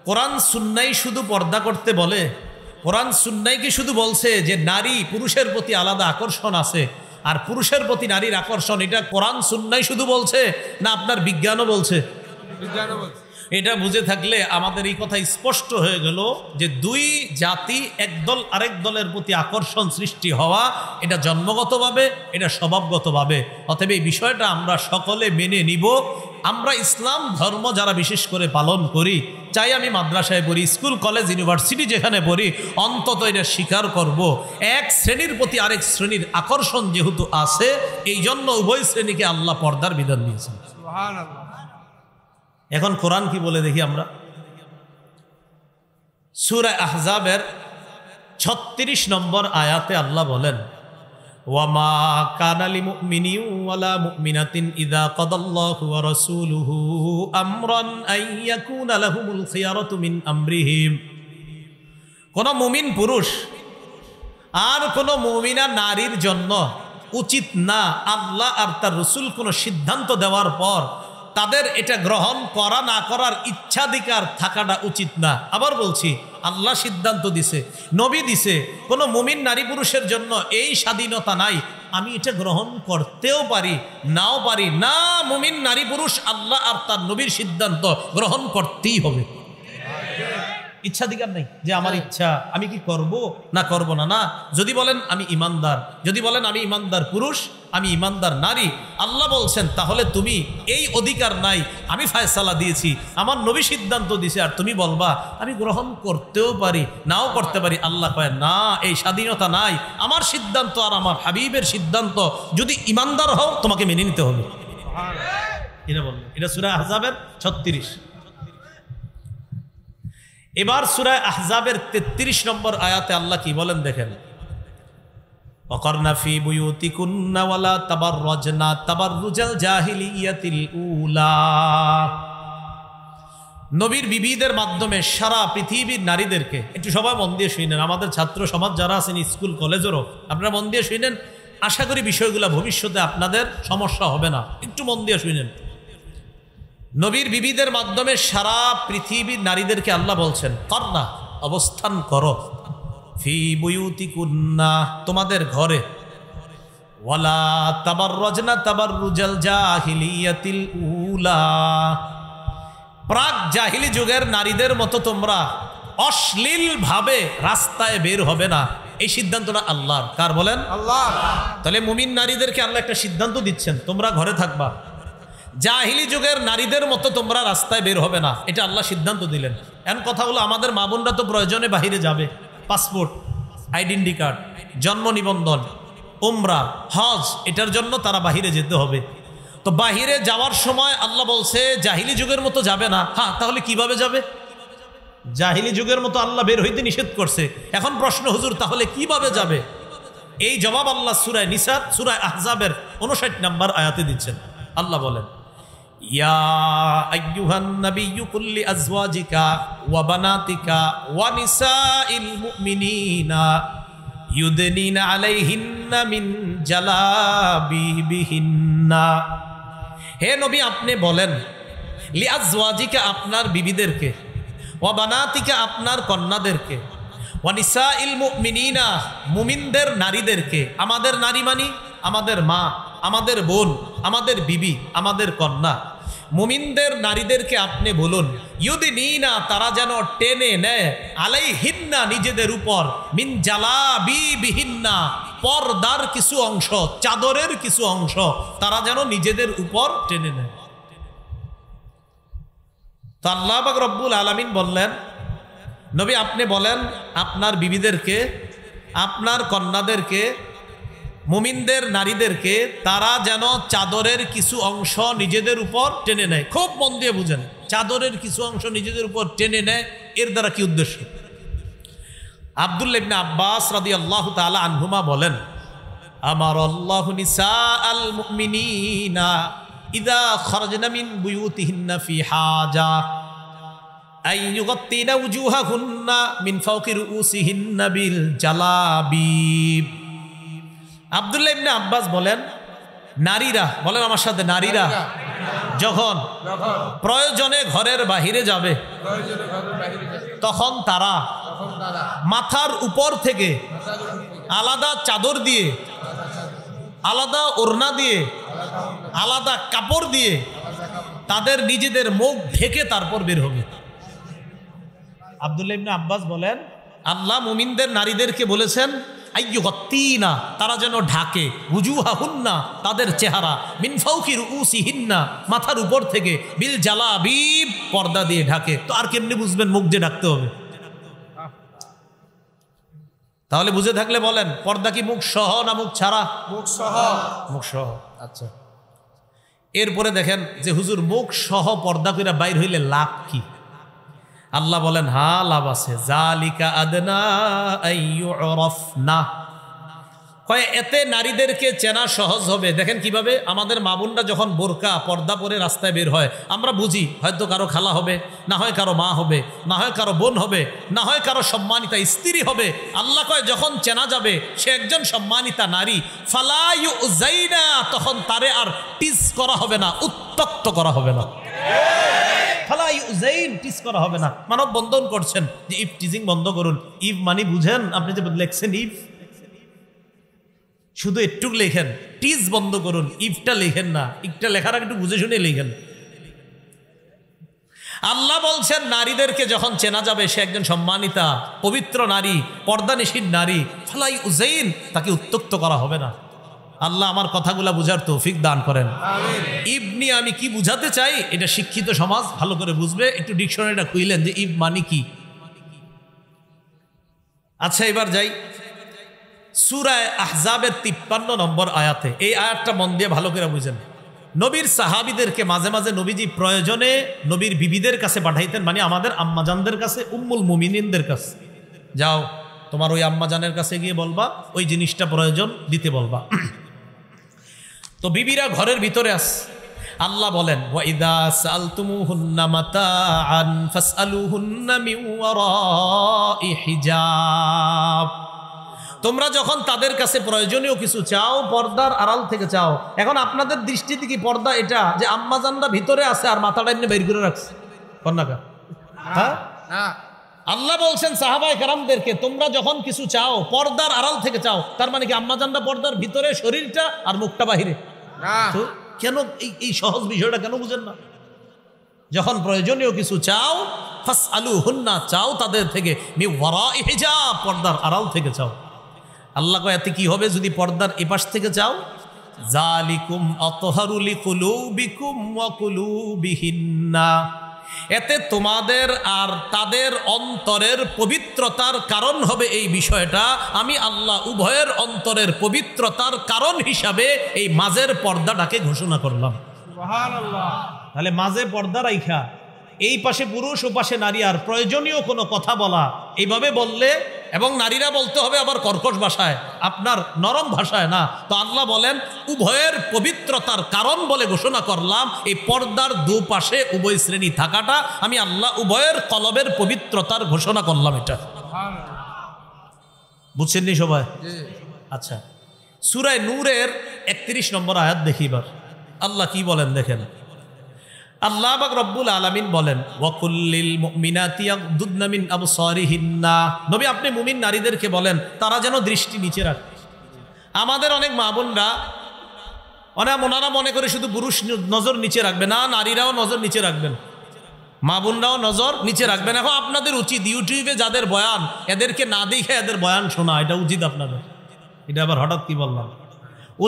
কোরআন সুন্নাই শুধু পর্দা করতে বলে? কোরআন সুন্নাই কি শুধু বলছে যে নারী পুরুষের প্রতি আলাদা আকর্ষণ আছে আর পুরুষের প্রতি নারীর আকর্ষণ, এটা কোরআন সুন্নাই শুধু বলছে না আপনার বিজ্ঞানও বলছে? বিজ্ঞানও বলছে। এটা বুঝে থাকলে আমাদের এই কথা স্পষ্ট হয়ে গেল যে দুই জাতি একদল আরেক দলের প্রতি আকর্ষণ সৃষ্টি হওয়া, এটা জন্মগতভাবে, এটা স্বভাবগতভাবে। অতএব এই বিষয়টা আমরা সকলে মেনে নিব। আমরা ইসলাম ধর্ম যারা বিশেষ করে পালন করি, চাই আমি মাদ্রাসায় পড়ি, স্কুল কলেজ ইউনিভার্সিটি যেখানে পড়ি, অন্তত এটা স্বীকার করব এক শ্রেণীর প্রতি আরেক শ্রেণীর আকর্ষণ যেহেতু আছে, এই জন্য উভয় শ্রেণীকে আল্লাহ পর্দার বিধান দিয়েছেন। সুবহানাল্লাহ। এখন কোরআন কি বলে দেখি আমরা। সূরা আহজাবের 36 নম্বর আয়াতে আল্লাহ বলেন, ওয়ামা কানা লিমুমিনিন ওয়ালা মুমিনাতিন ইযা কাদাল্লাহু ওয়া রাসূলুহু আমরান আইয়াকুনা লাহুমুল খিয়ারাতু মিন আমরিহিম। কোন মুমিন পুরুষ আর কোন মুমিনা নারীর জন্য উচিত না আল্লাহ আর তার রাসূল কোন সিদ্ধান্ত দেওয়ার পর তাদের এটা গ্রহণ করা না করার ইচ্ছাধিকার থাকাটা উচিত না। আবার বলছি, আল্লাহ সিদ্ধান্ত দিছে, নবী দিছে, কোনো মুমিন নারী পুরুষের জন্য এই স্বাধীনতা নাই আমি এটা গ্রহণ করতেও পারি নাও পারি না। মুমিন নারী পুরুষ আল্লাহ আর তার নবীর সিদ্ধান্ত গ্রহণ করতেই হবে। ইচ্ছাধিকার নেই যে আমার ইচ্ছা আমি কি করব না করব না। না, যদি বলেন আমি ইমানদার, যদি বলেন আমি ইমানদার পুরুষ, আমি ইমানদার নারী, আল্লাহ বলছেন তাহলে তুমি এই অধিকার নাই, আমি ফায়সালা দিয়েছি, আমার নবী সিদ্ধান্ত দিয়েছে, আর তুমি বলবা আমি গ্রহণ করতেও পারি নাও করতে পারি। আল্লাহ কয় না, এই স্বাধীনতা নাই। আমার সিদ্ধান্ত আর আমার হাবিবের সিদ্ধান্ত, যদি ইমানদার হও তোমাকে মেনে নিতে হবে। এটা বললেন, এটা সূরা আহজাবের 36। এবার সূরা আহজাবের 33 নম্বর আয়াতে আল্লাহ কি বলেন দেখেন, ওয়াকারনা ফি বুয়ুতিকুন্না ওয়ালা তাবাররাজনা তাবাররুজাল জাহিলিয়াতিল উলা। নবীর বিবিদের মাধ্যমে সারা পৃথিবীর নারীদেরকে, একটু সবাই মন দিয়ে শুনেন, আমাদের ছাত্র সমাজ যারা আছেন স্কুল কলেজেরও আপনারা মন দিয়ে শুনেন, আশা করি বিষয়গুলো ভবিষ্যতে আপনাদের সমস্যা হবে না। একটু মন দিয়ে শুনেন। নবীর বিবিদের মাধ্যমে সারা পৃথিবীর নারীদেরকে আল্লাহ বলছেন করনা, অবস্থান করো, ফি বুয়ুতিকুন্না, তোমাদের ঘরে, ওয়ালা তাবাররাজনা তাবাররুজাল জাহিলিয়াতিল উলা, প্রাক জাহিলি যুগের নারীদের মতো তোমরা অশ্লীল ভাবে রাস্তায় বের হবে না। এই সিদ্ধান্তটা আল্লাহর। কার বলেন? আল্লাহ। তাহলে মুমিন নারীদেরকে আল্লাহ একটা সিদ্ধান্ত দিচ্ছেন, তোমরা ঘরে থাকবা, জাহিলি যুগের নারীদের মতো তোমরা রাস্তায় বের হবে না, এটা আল্লাহ সিদ্ধান্ত দিলেন। এমন কথা হলো, আমাদের মা বোনরা তো প্রয়োজনে বাহিরে যাবে, পাসপোর্ট, আইডেন্টি কার্ড, জন্ম নিবন্ধন, উমরা, হজ, এটার জন্য তারা বাহিরে যেতে হবে। তো বাহিরে যাওয়ার সময় আল্লাহ বলছে জাহিলি যুগের মতো যাবে না। হ্যাঁ, তাহলে কিভাবে যাবে? জাহিলি যুগের মতো আল্লাহ বের হইতে নিষেধ করছে। এখন প্রশ্ন, হুজুর তাহলে কিভাবে যাবে? এই জবাব আল্লাহ সূরা নিসা, সূরা আহজাবের 59 নম্বর আয়াতে দিচ্ছেন। আল্লাহ বলেন, ইয়া আইয়ুহান নাবিয়্যু কুল লিআজওয়াজিকা ওয়া বানাতিকা ওয়া নিসাইল মুমিনিনা ইউদনিনা আলাইহিন্না মিন জালাবিবিহিন্না। হে নবী, আপনি বলেন লিআজওয়াজিকা, আপনার বিবিদেরকে, ওয়া বানাতিকা, আপনার কন্যাদেরকে, ওয়া নিসাইল মুমিনিনা, মুমিনদের নারীদেরকে। আমাদের নারী মানি আমাদের মা, আমাদের বোন, আমাদের বিবি, আমাদের কন্যা। মুমিনদের নারীদেরকে আপনি বলুন, ইউদিনিনা, তারা যেন টেনে নেয়, আলাইহিন্না, নিজেদের উপর, মিন জালাবিবিহিন্না, পর্দার কিছু অংশ, চাদরের কিছু অংশ তারা যেন নিজেদের উপর টেনে নেয়। তো আল্লাহ পাক রব্বুল আলামিন বললেন, নবী আপনি বলেন আপনার বিবিদেরকে, আপনার কন্যাদেরকে, মুমিনদের নারীদেরকে তারা যেন চাদরের কিছু অংশ নিজেদের উপর টেনে নেয়। খুব মন দিয়ে বুঝেন, চাদরের কিছু অংশ নিজেদের উপর টেনে নেয়, এর দ্বারা কি উদ্দেশ্য? আব্দুল্লাহ ইবনে আব্বাস রাদিয়াল্লাহু তাআলা আনহুমা বলেন, আমার আল্লাহু নিসাআল মুমিনিনা ইযা খারাজনা মিন বুয়ুতিহিন্না ফি হাজা আই ইউগাত্তিনা উজুহাহুন্না মিন ফাওকি রুউসিহিন্না বিল জালাবিব। আব্দুল্লাহ ইবনে আব্বাস বলেন, নারীরা, বলেন আমার সাথে, নারীরা যখন প্রয়োজনে ঘরের বাহিরে যাবে তখন তারা মাথার উপর থেকে আলাদা চাদর দিয়ে, আলাদা ওড়না দিয়ে, আলাদা কাপড় দিয়ে তাদের নিজেদের মুখ ঢেকে তারপর বের হবে। আব্দুল্লাহ ইবনে আব্বাস বলেন, আল্লাহ মুমিনদের নারীদেরকে বলেছেন আইয়ুগাত্তিনা, তারা যেন ঢাকে, উজুহাহুন্না, তাদের চেহারা, মিন ফাওকি রুউসিহিন্না, মাথার উপর থেকে, বিল জালাবিব, পর্দা দিয়ে ঢাকে। তো আর কেমনি বুঝবেন মুখ দিয়ে ঢাকতে হবে? তাহলে বুঝে থাকলে বলেন, পর্দা কি মুখ সহ না মুখ ছাড়া? মুখ সহ। মুখ সহ। আচ্ছা, এরপরে দেখেন যে হুজুর মুখ সহ পর্দা করে বাইর হইলে লাভ কি? আল্লাহ বলেন হ্যাঁ লাভ আছে। জালিকা আদনা আইয়ুরাফনা, কয় এতে নারীদেরকে চেনা সহজ হবে। দেখেন কিভাবে আমাদের মা বোনরা যখন বোরকা পর্দা পরে রাস্তায় বের হয়, আমরা বুঝি হয়তো কারো খালা হবে, না হয় কারো মা হবে, না হয় কারো বোন হবে, না হয় কারো সম্মানিতা স্ত্রী হবে। আল্লাহ কয় যখন চেনা যাবে সে একজন সম্মানিতা নারী, ফালা ইউযাইনা, তখন তারে আর টিজ করা হবে না, উত্তক্ত করা হবে না। ফালা ইউযাইন, টিজ করা হবে না। মানব বন্ধন করছেন যে ইফ টিজিং বন্ধ করুন। ইফ মানে বুঝেন, আপনি যে লেখছেন ইফ, শুধু একটু লেখেন, টিজ বন্ধ করুন, ইফটা লেখেন না। ইফটা লেখার আগে একটু বুঝে শুনে লেখেন। আল্লাহ বলছেন নারীদেরকে যখন চেনা যাবে সে একজন সম্মানিতা পবিত্র নারী, পর্দানিশীন নারী, ফালাই উজাইন, তাকে উত্তক্ত করা হবে না। আল্লাহ আমার কথাগুলা বুঝার তৌফিক দান করেন। ইব নিয়ে আমি কি বুঝাতে চাই এটা শিক্ষিত সমাজ ভালো করে বুঝবে। একটু ডিকশনারিটা খুইলেন যে ইব মানে কি। আচ্ছা এবার যাই সূরা আহজাবের 53 নম্বর আয়াতে। এই আয়াতটা মন দিয়ে ভালো করে বুঝেন। নবীর সাহাবীদেরকে মাঝে মাঝে নবীজি প্রয়োজনে নবীর বিবিদের কাছে পাঠাইতেন, মানে আমাদের আম্মাজানদের কাছে, উম্মুল মুমিনিনদের কাছে। যাও তোমার ওই আম্মাজানের কাছে গিয়ে বলবা ওই জিনিসটা প্রয়োজন দিতে বলবা। তো বিবিরা ঘরের ভিতরে আস। আল্লাহ বলেন ওয়াইদা সালতুমুহুন্না মাতাআন ফাসআলুহুন্না মিন ওয়ারাই হিজাব, তোমরা যখন তাদের কাছে প্রয়োজনীয় কিছু চাও পর্দার আড়াল থেকে চাও। এখন আপনাদের দৃষ্টিতে কি পর্দা এটা যে আম্মাজানরা ভিতরে আছে আর মাথাটা এমনি বের করে রাখছে? কন্যাকা হ্যাঁ, আল্লাহ বলছেন সাহাবায়ে কেরামদেরকে তোমরা যখন কিছু চাও পর্দার আড়াল থেকে চাও। তার মানে কি আম্মাজানরা পর্দার ভিতরে, শরীরটা আর মুখটা বাহিরে? তো কেন এই সহজ বিষয়টা কেন বুঝেন না? যখন প্রয়োজনীয় কিছু চাও ফাসআলুহুন্না, চাও তাদের থেকে, মিন ওয়ারাই হিজাব, পর্দার আড়াল থেকে চাও। আল্লাহ কয় এতে কি হবে যদি পর্দার এপাশ থেকে চাও? যালিকুম আতহারু লিকুলুবিকুম ওয়া কুলুবিহিন্না, এতে তোমাদের আর তাদের অন্তরের পবিত্রতার কারণ হবে। এই বিষয়টা আমি আল্লাহ উভয়ের অন্তরের পবিত্রতার কারণ হিসাবে এই মাঝের পর্দাটাকে ঘোষণা করলাম। সুবহানাল্লাহ। তাহলে মাঝে পর্দা রাইখা এই পাশে পুরুষ ও পাশে নারী, আর প্রয়োজনীয় কোনো কথা বলা এইভাবে বললে, এবং নারীরা বলতে হবে আবার কর্কশ ভাষায়, আপনার নরম ভাষায় না। তো আল্লাহ বলেন উভয়ের পবিত্রতার কারণ বলে ঘোষণা করলাম এই পর্দার দুপাশে উভয় শ্রেণী থাকাটা। আমি আল্লাহ উভয়ের কলবের পবিত্রতার ঘোষণা করলাম। এটা বুঝছেন নি সবাই? আচ্ছা সূরা নূরের 31 নম্বর আয়াত দেখি এবার আল্লাহ কি বলেন দেখেন। আল্লাহ পাক রব্বুল আলামিন বলেন ওয়াকুল্লিল মুমিনাতি ইয়াগদুদনা মিন আবসারিহিন্না, নবী আপনি মুমিন নারীদেরকে বলেন তারা যেন দৃষ্টি নিচে রাখে। আমাদের অনেক মা বোনরা ওনারা মনে করে শুধু পুরুষ নজর নিচে রাখবে না, নারীরাও নজর নিচে রাখবেন, মা বোনরাও নজর নিচে রাখবেন। এখন আপনাদের উচিত ইউটিউবে যাদের বয়ান এদেরকে না দেখে এদের বয়ান শোনা, এটা উচিত আপনাদের। এটা আবার হঠাৎ কি বললাম?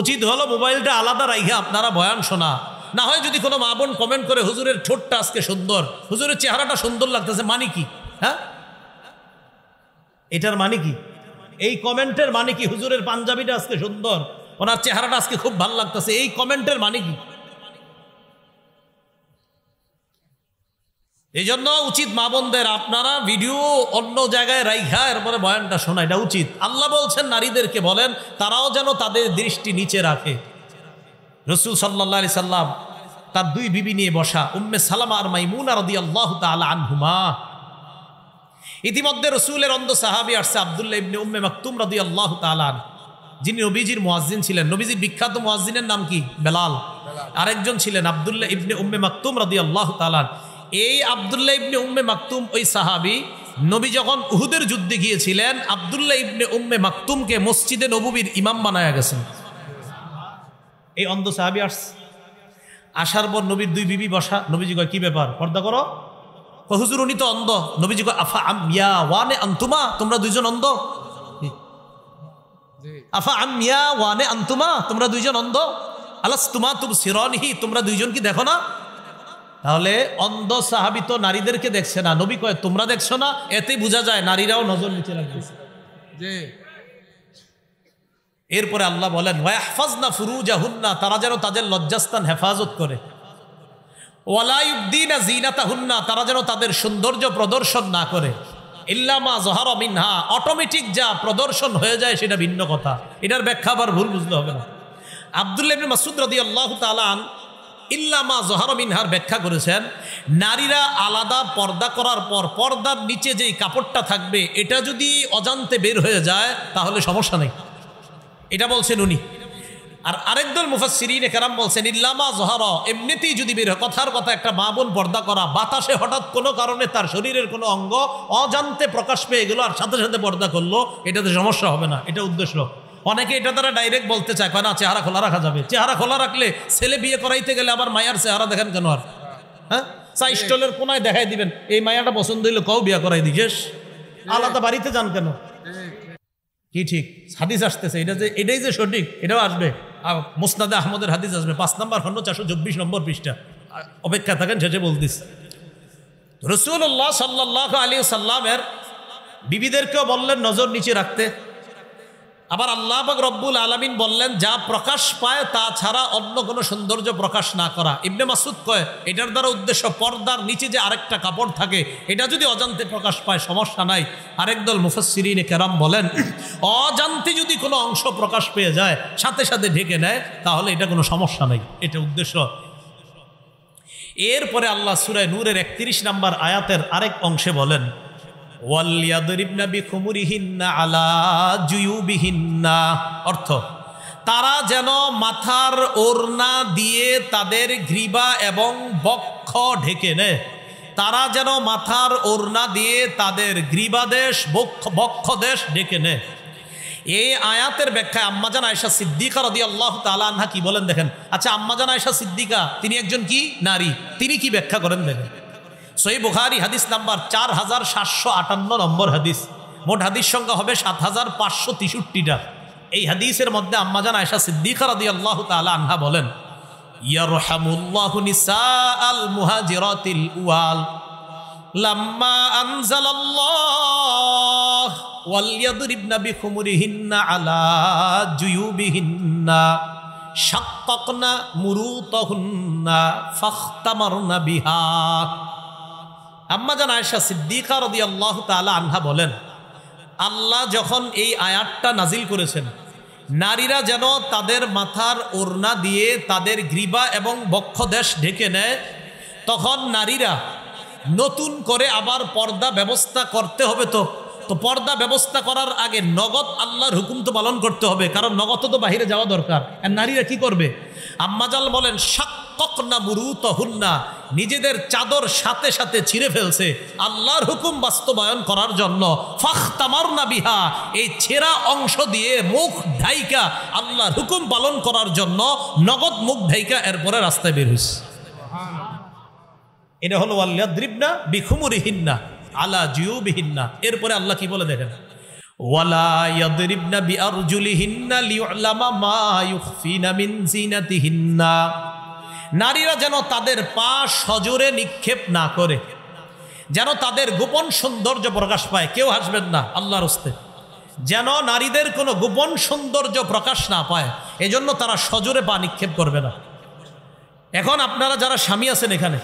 উচিত হলো মোবাইলটা আলাদা রাখে আপনারা বয়ান শোনা। না হয় যদি কোনো মা বোন কমেন্ট করে হুজুরের ঠোঁটটা আজকে সুন্দর, হুজুরের চেহারাটা সুন্দর লাগতেছে, মানে কি? হ্যাঁ এটার মানে কি? এই কমেন্টের মানে কি? হুজুরের পাঞ্জাবিটা আজকে সুন্দর, ওনার চেহারাটা আজকে খুব ভালো লাগতেছে, এই কমেন্টের মানে কি? এই জন্য উচিত মা বোনদের আপনারা ভিডিও অন্য জায়গায় রাইখা এরপরে বয়ানটা শোনা, এটা উচিত। আল্লাহ বলছেন নারীদেরকে বলেন তারাও যেন তাদের দৃষ্টি নিচে রাখে। রাসূল সাল্লাল্লাহু আলাইহি সাল্লাম তার দুই বিবি নিয়ে বসা, উম্মে সালামা আর মাইমুনা রাদিয়াল্লাহু তাআলা আনহুমা। ইতিমধ্যে রাসূলের অন্ধ সাহাবী আসছে আব্দুল্লাহ ইবনে উম্মে মাকতুম রাদিয়াল্লাহু তাআলা, যিনি নবীজির মুয়াজ্জিন ছিলেন। নবীজির বিখ্যাত মুয়াজ্জিনের নাম কি? বেলাল। আরেকজন ছিলেন আব্দুল্লাহ ইবনে উম্মে মাকতুম রাদিয়াল্লাহু তাআলা। এই আব্দুল্লাহ ইবনে উম্মে মাকতুম ওই সাহাবী, নবী যখন উহুদের যুদ্ধে গিয়েছিলেন আব্দুল্লাহ ইবনে উম্মে মাকতুমকে মসজিদে নববীর ইমাম বানায়া গেছেন। এই অন্ধ সাহাবী আসছে, আসার পর নবীর দুই বিবি বসা। নবীজি কয় কি ব্যাপার, পর্দা করো? হুজুর উনি তো অন্ধ। নবীজি কয় আফা আমিয়া ওয়ানে আনতুমা, তোমরা দুইজন অন্ধ? আফা আমিয়া ওয়ানে আনতুমা, তোমরা দুইজন অন্ধ? আলাস্তুমা তুবসিরানিহি, তোমরা দুইজন কি দেখো না? তাহলে অন্ধ সাহাবী তো নারীদেরকে দেখছে না, নবী কয় তোমরা দেখছো না, এতেই বোঝা যায় নারীরাও নজর নিচে রাখতেছে। এরপরে আল্লাহ বলেন ওয়াহফাজনা ফুরুজাহুন্না, তারা যেন তাদের লজ্জাস্থান হেফাজত করে। ওয়ালা ইউবদিনা যিনাতাহুন্না, তারা যেন তাদের সৌন্দর্য প্রদর্শন না করে, ইল্লা মা যাহারা মিনহা, অটোমেটিক যা প্রদর্শন হয়ে যায় সেটা ভিন্ন কথা। এটার ব্যাখ্যা আবার ভুল বুঝলে হবে না। আব্দুল্লাহ ইবনে মাসউদ রাদিয়াল্লাহু তাআলা আন ইল্লা মা যাহারা মিনহার ব্যাখ্যা করেছেন, নারীরা আলাদা পর্দা করার পর পর্দার নিচে যেই কাপড়টা থাকবে এটা যদি অজান্তে বের হয়ে যায় তাহলে সমস্যা নেই, এটা বলছেন উনি। আর আরেকদল মুফাসসিরিনে কেরাম বলছেন ইল্লা মা যাহারা, এমনিতেই যদি বের হয়, কথার কথা একটা মা বোন পর্দা করা, বাতাসে হঠাৎ কোনো কারণে তার শরীরের কোনো অঙ্গ অজান্তে প্রকাশ পেয়ে গেল আর সাথে সাথে পর্দা করলো, এটাতে সমস্যা হবে না, এটা উদ্দেশ্য। অনেকে এটা দ্বারা ডাইরেক্ট বলতে চায়, না চেহারা খোলা রাখা যাবে। চেহারা খোলা রাখলে ছেলে বিয়ে করাইতে গেলে আবার মায়ার চেহারা দেখেন কেন? আর হ্যাঁ, চা স্টলের কোনায় দেখাই দিবেন, এই মায়াটা পছন্দ হইলে কও বিয়ে করাই দিস, আলাদা বাড়িতে যান কেন? কি ঠিক হাদিস আসতেছে, এটাই যে সঠিক, এটাও আসবে। মুসনাদে আহমদের হাদিস আসবে 5 নম্বর খণ্ড 424 নম্বর পৃষ্ঠা, অপেক্ষা থাকেন, শেষে বলতিস। রাসূলুল্লাহ সাল্লাল্লাহু আলাইহি সাল্লামের বিবিদেরকেও বললেন নজর নিচে রাখতে। আবার আল্লাহ পাক রব্বুল আলামিন বললেন যা প্রকাশ পায় তা ছাড়া অন্য কোনো সৌন্দর্য প্রকাশ না করা। ইবনে মাসউদ কয় এটার দ্বারা উদ্দেশ্য পর্দার নিচে যে আরেকটা কাপড় থাকে এটা যদি অজান্তে প্রকাশ পায় সমস্যা নাই। আরেকদল মুফাসসিরিনে কেরাম বলেন অজান্তে যদি কোনো অংশ প্রকাশ পেয়ে যায় সাথে সাথে ঢেকে নেয় তাহলে এটা কোনো সমস্যা নাই, এটা উদ্দেশ্য। এরপরে আল্লাহ সূরা নূরের 31 নম্বর আয়াতের আরেক অংশে বলেন ওয়ালিয়াদরিবনা বিখুমুরিহিন্না আলা জুয়ুবিহিন্না, অর্থ তারা যেন মাথার ওড়না দিয়ে তাদের গ্রীবা এবং বক্ষ ঢেকে নেয়। তারা যেন মাথার ওড়না দিয়ে তাদের গ্রীবাদেশ বক্ষদেশ ঢেকে নেয়। এই আয়াতের ব্যাখ্যায় আম্মাজান আয়েশা সিদ্দিকা রাদিয়াল্লাহু তাআলা আনহা কি বলেন দেখেন। আচ্ছা, আম্মাজান আয়েশা সিদ্দিকা তিনি একজন কি নারী, তিনি কি ব্যাখ্যা করেন দেখেন। সহিহ বুখারী হাদিস নাম্বার 4758 নম্বর হাদিস, মোট হাদিস সংখ্যা হবে 7563টা। এই হাদিসের মধ্যে আম্মাজান আয়েশা সিদ্দিকা রাদিয়াল্লাহু তাআলা আনহা বলেন ইয়ারহামুল্লাহু নিসাআল মুহাজিরাতিল উয়াল লাম্মা আনজালাল্লাহ ওয়ালিয়াদরিবনা বিখুমুরিহিন্না আলা জুয়ুবিহিন্না শাক্কাকনা মুরুতাহুন্না ফাখতামারনা বিহা। আম্মাজান আয়েশা সিদ্দিকা রাদিয়াল্লাহু তাআলা আনহা বলেন আল্লাহ যখন এই আয়াতটা নাজিল করেছেন নারীরা যেন তাদের মাথার ওড়না দিয়ে তাদের গ্রীবা এবং বক্ষদেশ ঢেকে নেয়, তখন নারীরা নতুন করে আবার পর্দা ব্যবস্থা করতে হবে। তো পর্দা ব্যবস্থা করার আগে নগদ আল্লাহর হুকুম তো পালন করতে হবে, কারণ নগদ তো বাহিরে যাওয়া দরকার। আর নারীরা কি করবে? আম্মাজান বলেন শাক্কাকনা মুরুতাহুন্না, নিজেদের চাদর সাথে সাথে ছিঁড়ে ফেলছে আল্লাহর হুকুম বাস্তবায়ন করার জন্য। ফাখতামারনা বিহা, এই ছেঁড়া অংশ দিয়ে মুখ ঢাইকা আল্লাহর হুকুম পালন করার জন্য নগদ মুখ ঢাইকা এরপরে রাস্তায় বের হইছে। এটা হলো ওয়ালিয়াদরিবনা বিখুমুরিহিন্না আলা জুয়ুবিহিন্না। এরপরে আল্লাহ কি বলে দেখেন ওয়ালা ইয়াদরিবনা বিআরজুলিহিন্না লিউলামা মা ইউখফিনা মিন জিনাতিহিন্না, নারীরা যেন তাদের পা সজোরে নিক্ষেপ না করে, যেন তাদের গোপন সৌন্দর্য প্রকাশ পায়। কেউ হাসবেন না আল্লাহর হস্তে, যেন নারীদের কোনো গোপন সৌন্দর্য প্রকাশ না পায়, এজন্য তারা সজোরে পা নিক্ষেপ করবে না। এখন আপনারা যারা স্বামী আছেন, এখানে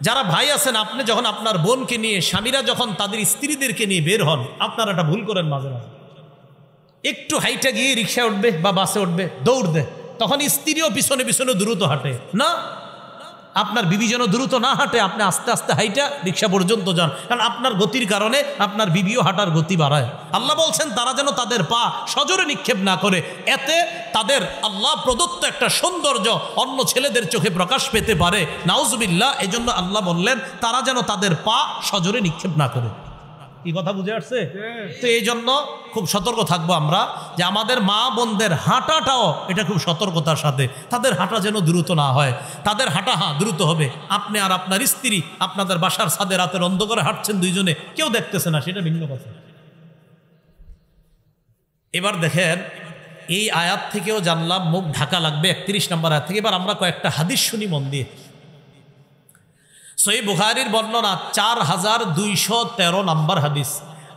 যারা ভাই আছেন, আপনি যখন আপনার বোনকে নিয়ে, স্বামীরা যখন তাদের স্ত্রীদেরকে নিয়ে বের হন, আপনারা একটা ভুল করেন মাঝে মাঝে। একটু হাইটা গিয়ে রিক্সায় উঠবে বা বাসে উঠবে, দৌড় দেয়, তখন স্ত্রীও পিছনে পিছনে দ্রুত হাঁটে না। আপনার বিবি যেন দ্রুত না হাঁটে, আপনি আস্তে আস্তে হাইটা রিক্সা পর্যন্ত যান, কারণ আপনার গতির কারণে আপনার বিবিও হাঁটার গতি বাড়ায়। আল্লাহ বলছেন তারা যেন তাদের পা সজোরে নিক্ষেপ না করে, এতে তাদের আল্লাহ প্রদত্ত একটা সৌন্দর্য অন্য ছেলেদের চোখে প্রকাশ পেতে পারে, নাউজুবিল্লাহ। এজন্য আল্লাহ বললেন তারা যেন তাদের পা সজোরে নিক্ষেপ না করে। কি কথা বুঝে আসছে? তো এই জন্য খুব সতর্ক থাকবো আমরা যে আমাদের মা বোনদের হাঁটাটাও এটা খুব সতর্কতার সাথে, তাদের হাঁটা যেন দ্রুত না হয়। তাদের হাঁটা দ্রুত হবে। আপনি আর আপনার স্ত্রী আপনাদের বাসার ছাদে রাতের অন্ধকারে হাঁটছেন, দুইজনে কেউ দেখতেছে না, সেটা ভিন্ন কথা। এবার দেখেন এই আয়াত থেকেও জানলাম মুখ ঢাকা লাগবে 31 নম্বর আয়াত থেকে। এবার আমরা কয়েকটা হাদিস শুনি মন দিয়ে। সহিহ বুখারীর বর্ণনা 4213 নম্বর হাদিস।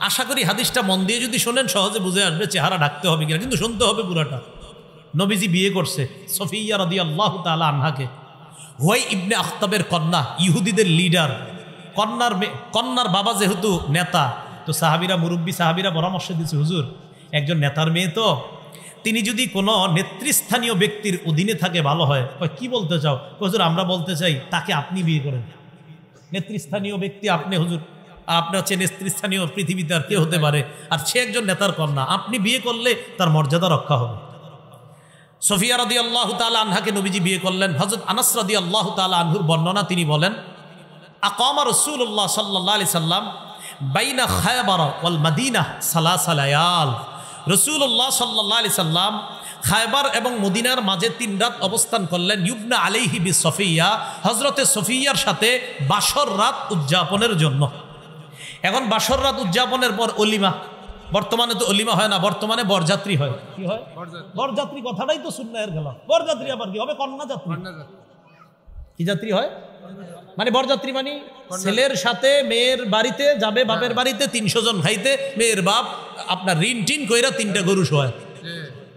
আশা করি হাদিসটা মন দিয়ে যদি শোনেন সহজে বুঝে আসবে চেহারা ঢাকতে হবে কিনা, কিন্তু শুনতে হবে পুরাটা। নবীজি বিয়ে করছে সফিয়া রাদিয়াল্লাহু তাআলা আনহাকে। হুয়াই ইবনে আখতাবের কন্যা, ইহুদিদের লিডার, কন্যার বাবা যেহেতু নেতা, তো সাহাবিরা মুরব্বী সাহাবিরা পরামর্শ দিচ্ছে, হুজুর একজন নেতার মেয়ে তো, তিনি যদি কোনো নেতৃস্থানীয় ব্যক্তির অধীনে থাকে ভালো হয়। কি বলতে চাও? হুজুর আমরা বলতে চাই তাকে আপনি বিয়ে করেন। নেতৃস্থানীয় ব্যক্তি আপনি, হুজুর আপনি হচ্ছে নেতৃস্থানীয়, পৃথিবীতে আর কে হতে পারে, আর সে একজন নেতার কন্যা, আপনি বিয়ে করলে তার মর্যাদা রক্ষা হবে। সফিয়া রাদিয়াল্লাহু তাআলা আনহাকে নবীজি বিয়ে করলেন। হযরত আনাস রাদিয়াল্লাহু তাআলা আনহুর বর্ণনা, তিনি বলেন আকামা রাসূলুল্লাহ সাল্লাল্লাহু আলাইহি সাল্লাম বাইনা খায়বার ওয়াল মাদিনা সালাসা লায়াল। রাসূলুল্লাহ সাল্লাল্লাহু আলাইহি সাল্লাম খায়বার এবং মদিনার মাঝে 3 রাত অবস্থান করলেন। ইবনা আলাইহি বি সফিয়া, হযরতে সফিয়ার সাথে বাসর রাত উদযাপনের জন্য। এখন বাসর রাত উদযাপনের পর অলিমা, বর্তমানে তো অলিমা হয় না, বর্তমানে বরযাত্রী হয়। কি হয়? বরযাত্রী কথাটাই তো সুন্নাহের গেল। বরযাত্রী আবার কি হবে? কন্যা যাত্রী। কি যাত্রী হয়? মানে বরযাত্রী মানে ছেলের সাথে মেয়ের বাড়িতে যাবে, বাপের বাড়িতে 300 জন খাইতে, মেয়ের বাপ আপনার ঋণ টিন কইরা 3টা গরু শোয়ায়।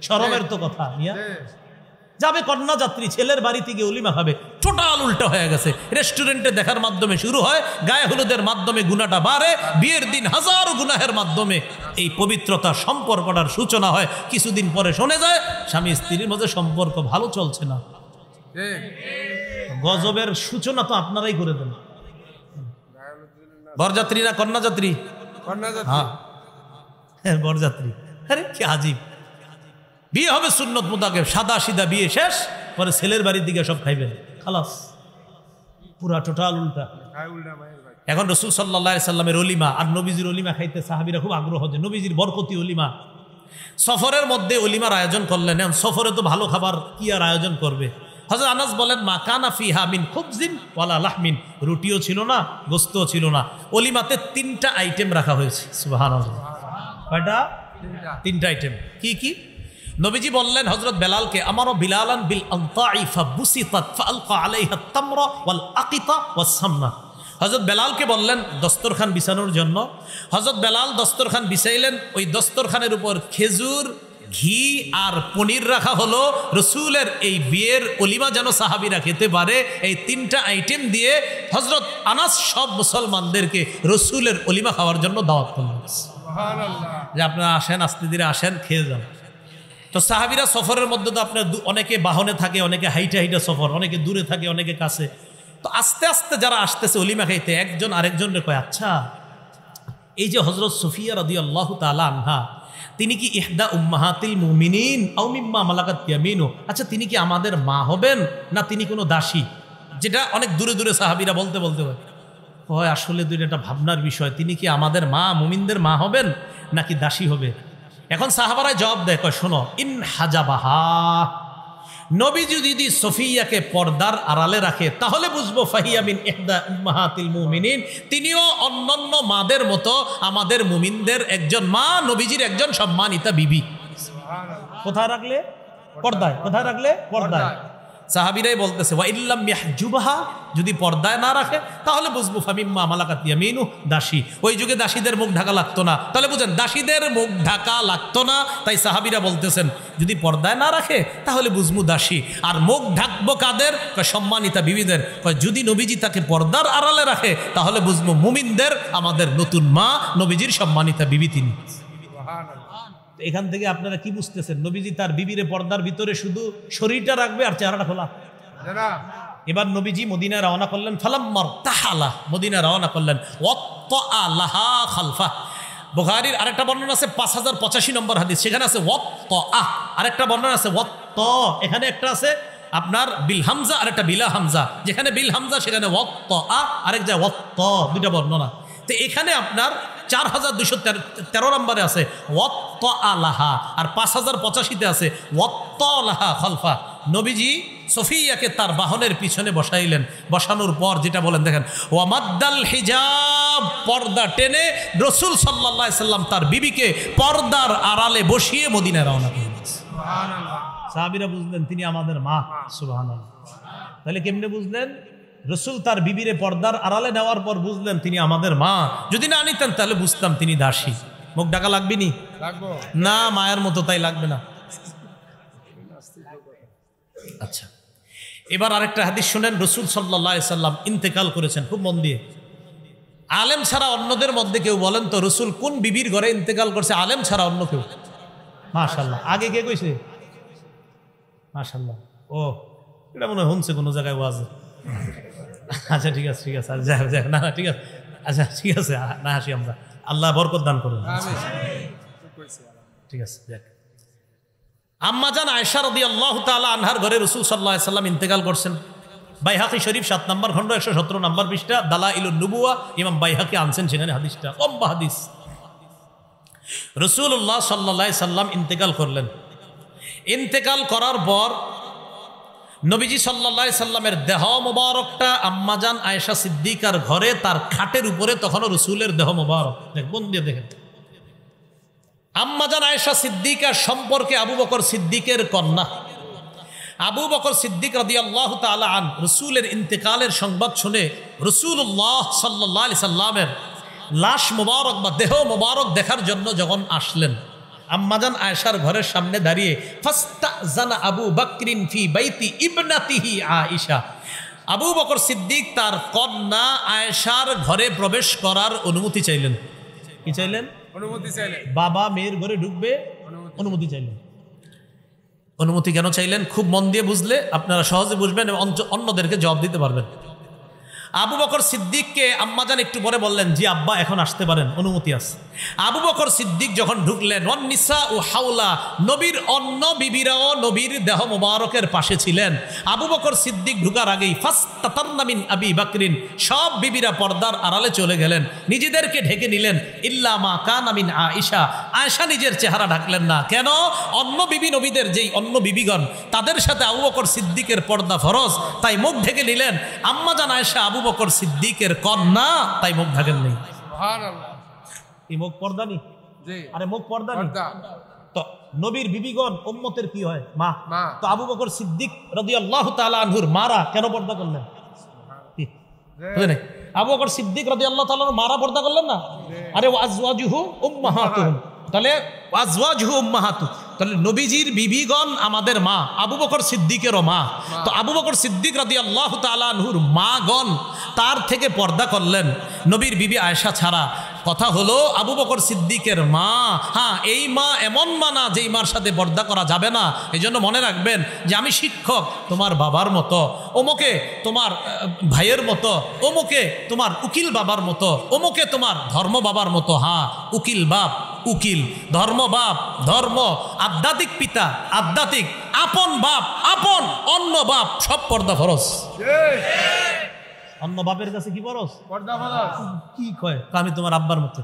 শরমের তো কথা নিয়া যাবে কন্যা যাত্রী, ছেলের বাড়িতে গিয়ে অলিমা খাবে। টোটাল উল্টা হয়ে গেছে। রেস্টুরেন্টে দেখার মাধ্যমে শুরু হয়, গায়ে হলুদের মাধ্যমে গুনাহটা বাড়ে, বিয়ের দিন হাজারো গুনাহের মাধ্যমে এই পবিত্রতা সম্পর্কটার সূচনা হয়। কিছুদিন পরে শোনা যায় স্বামী স্ত্রীর মধ্যে সম্পর্ক ভালো চলছে না। গজবের সূচনা তো আপনারাই করে দেন। বরযাত্রী না কন্যা যাত্রী? হ্যাঁ বরযাত্রী। আরে কি আজীব। বিয়ে হবে সুন্নত মোতাবেক, সাদা সিধা বিয়ে শেষ, পরে ছেলের বাড়ির দিকে সব খাইবেন, খালাস। পুরা টোটাল উল্টা। এখন রাসূল সাল্লাল্লাহু আলাইহি সাল্লামের অলিমা আর নবীজির অলিমা খাইতে সাহাবীরা খুব আগ্রহ, যে নবীজির বরকতি অলিমা। সফরের মধ্যে অলিমার আয়োজন করলেন। সফরে তো ভালো খাবার কি আর আয়োজন করবে। হযরত আনাস বলেন মা কানা ফিহা মিন খুবজিন ওয়ালা লাহমিন, রুটিও ছিল না, গোস্তও ছিল না। অলিমাতে 3টা আইটেম রাখা হয়েছে। সুবহানাল্লাহ। কয়টা? 3টা আইটেম। কি কি? নবীজি বললেন হযরত বেলালকে, আমারও বিলালান বিল আনতাই ফাবুসিতাত ফাআলকা আলাইহা তামরা ওয়াল আকিতা ওয়াস সামনা। হযরত বেলালকে বললেন দস্তরখান বিছানোর জন্য। হযরত বেলাল দস্তরখান বিছাইলেন। ওই দস্তরখানের উপর খেজুর, ঘি আর পনির রাখা হলো। রসুলের এই বিয়ের অলিমা যেন সাহাবীরা খেতে পারে, এই 3টা আইটেম দিয়ে হযরত আনাস সব মুসলমানদেরকে রসুলের অলিমা খাওয়ার জন্য দাওয়াত করলেন। যে আপনারা আসেন, আস্তে ধীরে আসেন, খেয়ে যান। তো সাহাবীরা সফরের মধ্যে তো আপনার অনেকে বাহনে থাকে, অনেকে হাইটা হাইটা সফর, অনেকে দূরে থাকে, অনেকে কাছে। তো আস্তে আস্তে যারা আসতেছে অলিমা খাইতে, একজন আরেকজনের কয়, আচ্ছা এই যে হযরত সফিয়া রাদিয়াল্লাহু তাআলা আনহা, তিনি কি ইহদা উম্মাহাতিল মুমিনিন আও মিম্মা মালাকাত ইয়ামিনু, আচ্ছা তিনি কি আমাদের মা হবেন না তিনি কোনো দাসী? যেটা অনেক দূরে দূরে সাহাবীরা বলতে বলতে হয় আসলে দুইটা ভাবনার বিষয়, তিনি কি আমাদের মা, মুমিনদের মা হবেন নাকি দাসী হবে? এখন সাহাবারা জবাব দেয়, কয় শোনো, ইন হাজাবাহা, নবীজি যদি সফিয়াকে পর্দার আড়ালে রাখে তাহলে বুঝবো ফাহিয়া মিন ইহদা উম্মাহাতিল মুমিনিন, তিনিও অন্যান্য মাদের মতো আমাদের মুমিনদের একজন মা, নবীজির একজন সম্মানিতা বিবি। কোথায় রাখলে? পর্দায়। কোথায় রাখলে? পর্দায়। সাহাবীরাই বলতেছে ওয়া ইল্লাম ইয়াহজুবহা, যদি পর্দায় না রাখে তাহলে বুঝবো ফামিম্মা মালাকাত ইয়ামিনু, দাসী। ওই যুগে দাসীদের মুখ ঢাকা লাগতো না, তাহলে বুঝেন দাসীদের মুখ ঢাকা লাগতো না, তাই সাহাবীরা বলতেছেন যদি পর্দায় না রাখে তাহলে বুঝবো দাসী। আর মুখ ঢাকবো কাদের? সম্মানিতা বিবিদের। যদি নবীজি তাকে পর্দার আড়ালে রাখে তাহলে বুঝবো মুমিনদের, আমাদের নতুন মা, নবীজির সম্মানিতা বিবি তিনি। এখান থেকে আপনারা কি বুঝতেছেন? নবীজি তার বিবিরে পর্দার ভিতরে শুধু শরীরটা রাখবে আর চেহারাটা খোলা। এবার নবীজি মদিনায় রওনা করলেন। ফালাম্মার তাহালা, মদিনায় রওনা করলেন। ওয়াত্তা লাহা খালফা। বুখারীর আরেকটা বর্ণনা আছে 5085 নম্বর হাদিস, সেখানে আছে ওয়াত্তা। আরেকটা বর্ণনা আছে ওয়াত্তা, এখানে একটা আছে আপনার বিল হামজা আর একটা বিলা হামজা। যেখানে বিল হামজা সেখানে ওয়াত্তা, আরেক যায় ওয়াত্তা, দুইটা বর্ণনা। তো এখানে আপনার 4213 নম্বরে আছে ওয়াত্তা আলাহা, আর 5085-তে আছে ওয়াত্তা লাহা খালফা। নবীজি সফিয়াকে তার বাহনের পিছনে বসাইলেন। বসানোর পর যেটা বলেন দেখেন, ওয়ামাদ্দাল হিজাব, পর্দা টেনে রাসূল সাল্লাল্লাহু আলাইহি সাল্লাম তার বিবিকে পর্দার আড়ালে বসিয়ে মদিনায় রওনা করলেন। সুবহানাল্লাহ। সাহাবীরা বুঝলেন তিনি আমাদের মা। সুবহানাল্লাহ। তাহলে কেমনে বুঝলেন? রসুল তার বিবিরে পর্দার আড়ালে নেওয়ার পর বুঝলেন তিনি আমাদের মা। যদি না নিতেন তাহলে বুঝতাম তিনি দাসী। মুখ ঢাকা লাগবে নি? না, মায়ের মতো তাই লাগবে না। আচ্ছা, এবার আরেকটা হাদিস শুনেন, রাসূল সাল্লাল্লাহু আলাইহি সাল্লাম ইন্তেকাল করেছেন, খুব মন দিয়ে। আলেম ছাড়া অন্যদের মধ্যে কেউ বলেন তো রাসূল কোন বিবির ঘরে ইন্তেকাল করছে, আলেম ছাড়া অন্য কেউ? মাশাআল্লাহ, আগে কে কইছে? মাশাআল্লাহ, ও এটা মনে হয় শুনছে কোনো জায়গায় ওয়াজে। আচ্ছা ঠিক আছে, ঠিক আছে, যাই না ঠিক আছে, আচ্ছা ঠিক আছে, না হাসি আমরা, আল্লাহ বরকত দান করুন। ঠিক আছে, দেখ আম্মাজান আয়েশা রাদিয়াল্লাহু তাআলা আনহার ঘরে রাসূল সাল্লাল্লাহু আলাইহি সাল্লাম ইন্তেকাল করছেন। বাইহাকি শরীফ 7 নম্বর খণ্ড 117 নম্বর পৃষ্ঠা, দালাইলুন নবুওয়া, ইমাম বাইহাকি আনছেন সেখানে হাদিসটা, লম্বা হাদিস। রাসূলুল্লাহ সাল্লাল্লাহু আলাইহি সাল্লাম ইন্তেকাল করলেন। ইন্তেকাল করার পর নবীজি সাল্লাল্লাহু আলাইহি সাল্লামের দেহ মোবারকটা আম্মাজান আয়েশা সিদ্দিকার ঘরে, তার খাটের উপরে তখনও রাসূলের দেহ মোবারক। দেখুন দিয়ে দেখেন, আম্মাজান আয়েশা সিদ্দিকা সম্পর্কে আবু বকর সিদ্দিকের কন্যা। আবু বকর সিদ্দিক রাদিয়াল্লাহু তাআলা আন রাসূলের ইন্তেকালের সংবাদ শুনে রাসূলুল্লাহ সাল্লাল্লাহু আলাইহি সাল্লামের লাশ মোবারক বা দেহ মোবারক দেখার জন্য যখন আসলেন, আম্মাজান আয়েশার ঘরের সামনে দাঁড়িয়ে ফাস্তাজানা আবু বকরিন ফি বাইতি ইবনাতিহি আয়েশা, আবু বকর সিদ্দিক তার কন্যা আয়েশার ঘরে প্রবেশ করার অনুমতি চাইলেন। কি চাইলেন? অনুমতি চাইলেন। বাবা মেয়ের ঘরে ঢুকবে, অনুমতি চাইলেন। অনুমতি কেন চাইলেন খুব মন দিয়ে বুঝলে আপনারা সহজে বুঝবেন এবং অন্যদেরকে জবাব দিতে পারবেন। আবু বকর সিদ্দিককে আম্মাজান একটু পরে বললেন, জি আব্বা এখন আসতে পারেন, অনুমতি আছে। আবু বকর সিদ্দিক যখন ঢুকলেন, ওয়ান নিসা ও হাওলা, নবীর অন্য বিবিরাও নবীর দেহ মোবারকের পাশে ছিলেন। আবু বকর সিদ্দিক ঢুকার আগেই ফাস্তাতারনা মিন আবি বকরিন, সব বিবিরা পর্দার আড়ালে চলে গেলেন, নিজেদেরকে ঢেকে নিলেন। ইল্লা মা কানা মিন আয়েশা, আয়েশা নিজের চেহারা ঢাকলেন না। কেন? অন্য বিবি নবীদের যেই অন্য বিবিগণ, তাদের সাথে আবু বকর সিদ্দিকের পর্দা ফরজ, তাই মুখ ঢেকে নিলেন। আম্মাজান আয়েশা আবু বকর সিদ্দিকের কন্যা, তাই মুখ ঢাকেন নেই। সুবহানাল্লাহ, এই মুখ পর্দা নি, আরে মুখ পর্দা নি। তো নবীর বিবিগণ উম্মতের কি হয়? মা। তো আবু বকর সিদ্দিক রাদিয়াল্লাহু তাআলা আনহুর মারা কেন পর্দা করলেন? বুঝলেন? আবু বকর সিদ্দিক রাদিয়াল্লাহু তাআলা মারা পর্দা করলেন না? আরে ওয়াজওয়াজুহু উম্মাহাতুহুম, তাহলে ওয়াজওয়াজুহু উম্মাহাতু, তাহলে নবীজির বিবিগণ আমাদের মা, আবু বকর সিদ্দিকেরও মা। তো আবু বকর সিদ্দিক রাদিয়াল্লাহু তাআলা আনহুর মাগণ তার থেকে পর্দা করলেন, নবীর বিবি আয়েশা ছাড়া। কথা হলো আবু বকর সিদ্দিকের মা, হ্যাঁ এই মা এমন মা না যেই মার সাথে পর্দা করা যাবে না। এই জন্য মনে রাখবেন যে আমি শিক্ষক তোমার বাবার মতো, অমুকে তোমার ভাইয়ের মতো, অমুকে তোমার উকিল বাবার মতো, অমুকে তোমার ধর্ম বাবার মতো। হ্যাঁ, উকিল বাপ উকিল, ধর্ম বাপ ধর্ম, আধ্যাত্মিক পিতা আধ্যাত্মিক, আপন বাপ আপন, অন্য বাপ, সব পর্দা ফরজ। অন্য বাপের কাছে কি ফরজ? পর্দা ফরজ। কি কয় আমি তোমার আব্বার মতো,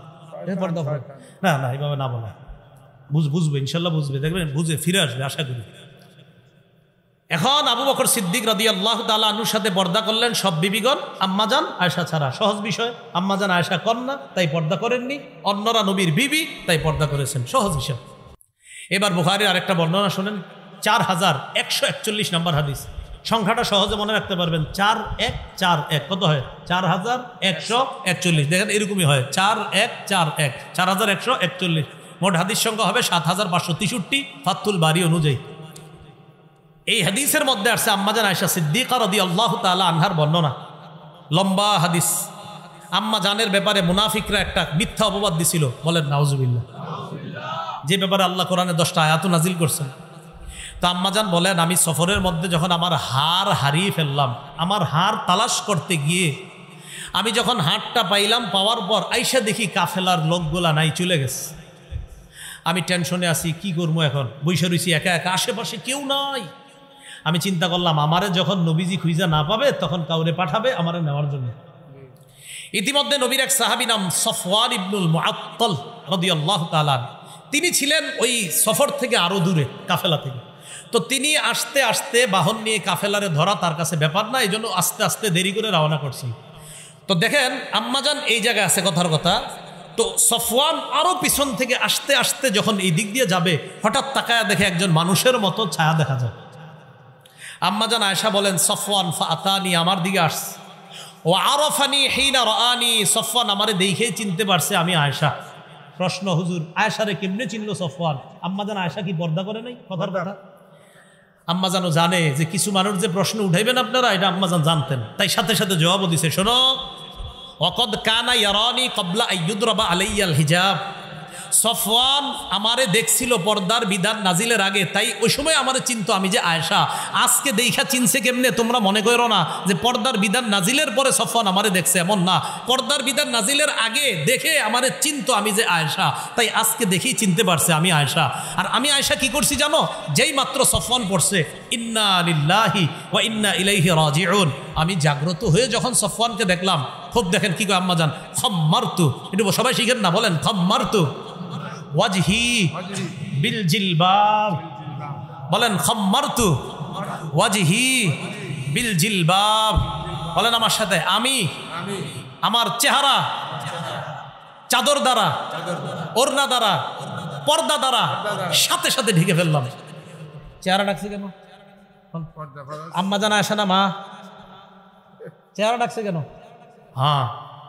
পর্দা ফরজ। না না, এইভাবে না বলা, বুঝবে ইনশাল্লাহ, বুঝবে, দেখবেন বুঝে ফিরে আসবে আশা করি। এখন আবু বকর সিদ্দিক রাদিয়াল্লাহু তাআলা আনহুর সাথে পর্দা করলেন সব বিবিগণ, আম্মাজান আয়েশা ছাড়া। সহজ বিষয়, আম্মাজান আয়েশা কন্যা তাই পর্দা করেননি, অন্যরা নবীর বিবি তাই পর্দা করেছেন, সহজ বিষয়। এবার বুখারীর আরেকটা বর্ণনা শুনেন, 4141 নম্বর হাদিস। সংখ্যাটা সহজে মনে রাখতে পারবেন, 4141 কত হয়? 4141। দেখেন এরকমই হয়, 4141, 4141। মোট হাদিস সংখ্যা হবে 7563 ফাতুল বারী অনুযায়ী। এই হাদিসের মধ্যে আসছে আম্মাজান আয়েশা সিদ্দিকা রাদিয়াল্লাহু তাআলা আনহার বর্ণনা, লম্বা হাদিস। আম্মা জানের ব্যাপারে মুনাফিকরা একটা মিথ্যা অপবাদ দিছিল, বলেন নাউজুবিল্লাহ, যে ব্যাপারে আল্লাহ কোরআনে 10টা আয়াত নাজিল করছেন। তো আম্মাজান বলেন, আমি সফরের মধ্যে যখন আমার হার হারিয়ে ফেললাম, আমার হার তালাশ করতে গিয়ে আমি যখন হারটা পাইলাম, পাওয়ার পর আইসা দেখি কাফেলার লোকগুলা নাই, চলে গেছে। আমি টেনশনে আছি, কি করবো এখন, বইসা রইছি একা একা, আশেপাশে কেউ নাই। আমি চিন্তা করলাম, আমারে যখন নবীজি খুঁজা না পাবে তখন কাউরে পাঠাবে আমারে নেওয়ার জন্য। ইতিমধ্যে নবীর এক সাহাবী নাম সফওয়ান ইবনুল মুআত্তাল রাদিয়াল্লাহু তাআলা, তিনি ছিলেন ওই সফর থেকে আরো দূরে, কাফেলা থেকে। তো তিনি আস্তে আস্তে বাহন নিয়ে কাফেলারে ধরা তার কাছে ব্যাপার না, এই জন্য আস্তে আস্তে দেরি করে রওনা করছেন। তো দেখেন আম্মাজান এই জায়গায় আছে, কথার কথা। তো সফওয়ান আরো পিছন থেকে আস্তে আস্তে যখন এই দিক দিয়ে যাবে, হঠাৎ তাকায়া দেখে একজন মানুষের মতো ছায়া দেখা যায়। আম্মাজান আয়েশা বলেন, সফওয়ান ফাতানি, আমার দিকে আসছে। ও আরাফানি হিনা রাআনি, সফওয়ান আমারে দেখেই চিনতে পারছে আমি আয়েশা। প্রশ্ন, হুজুর আয়েশারে কেমনে চিনলো সফওয়ান? আম্মাজান আয়েশা কি পর্দা করে নাই? কথার কথা। আম্মাজানও জানে যে কিছু মানুষ যে প্রশ্ন উঠাইবেন আপনারা, এটা আম্মাজান জানতেন, তাই সাথে সাথে জবাবও দিছে, শোনো ওয়াকাদ কানা ইয়ারানি ক্বাবলা আইয়ুদরাবা আলাইয়াল হিজাব। সফওয়ান আমারে দেখছিল পর্দার বিধান নাজিলের আগে, তাই ওই সময় আমারে চিনতো আমি যে আয়েশা। আজকে দেখা চিনছে কেমনে? তোমরা মনে করো না যে পর্দার বিধান নাজিলের পরে সফওয়ান আমারে দেখছে, এমন না। পর্দার বিধান নাজিলের আগে দেখে আমারে চিনতো আমি যে আয়েশা, তাই আজকে দেখেই চিনতে পারছে আমি আয়েশা। আর আমি আয়েশা কি করছি জানো? যেই মাত্র সফওয়ান পড়ছে ইন্না লিল্লাহি ওয়া ইন্না ইলাইহি রাজিউন, আমি জাগ্রত হয়ে যখন সফওয়ানকে দেখলাম, খুব দেখেন কি কয় আম্মাজান, খাম্মারতু, একটু সবাই শিখেন না, বলেন খাম্মারতু ওয়াজহি বিল জিলবাব, বলেন খাম্মারতু ওয়াজহি বিল জিলবাব, বলেন আমার সাথে, আমি আমার চেহারা চাদর দ্বারা, ওড়না দ্বারা, পর্দা দ্বারা সাথে সাথে ঢেকে ফেললাম। চেহারা ডাকছে কেন? আম্মাজান আয়েশা না মা? চেহারা ডাকছে কেন? হ্যাঁ,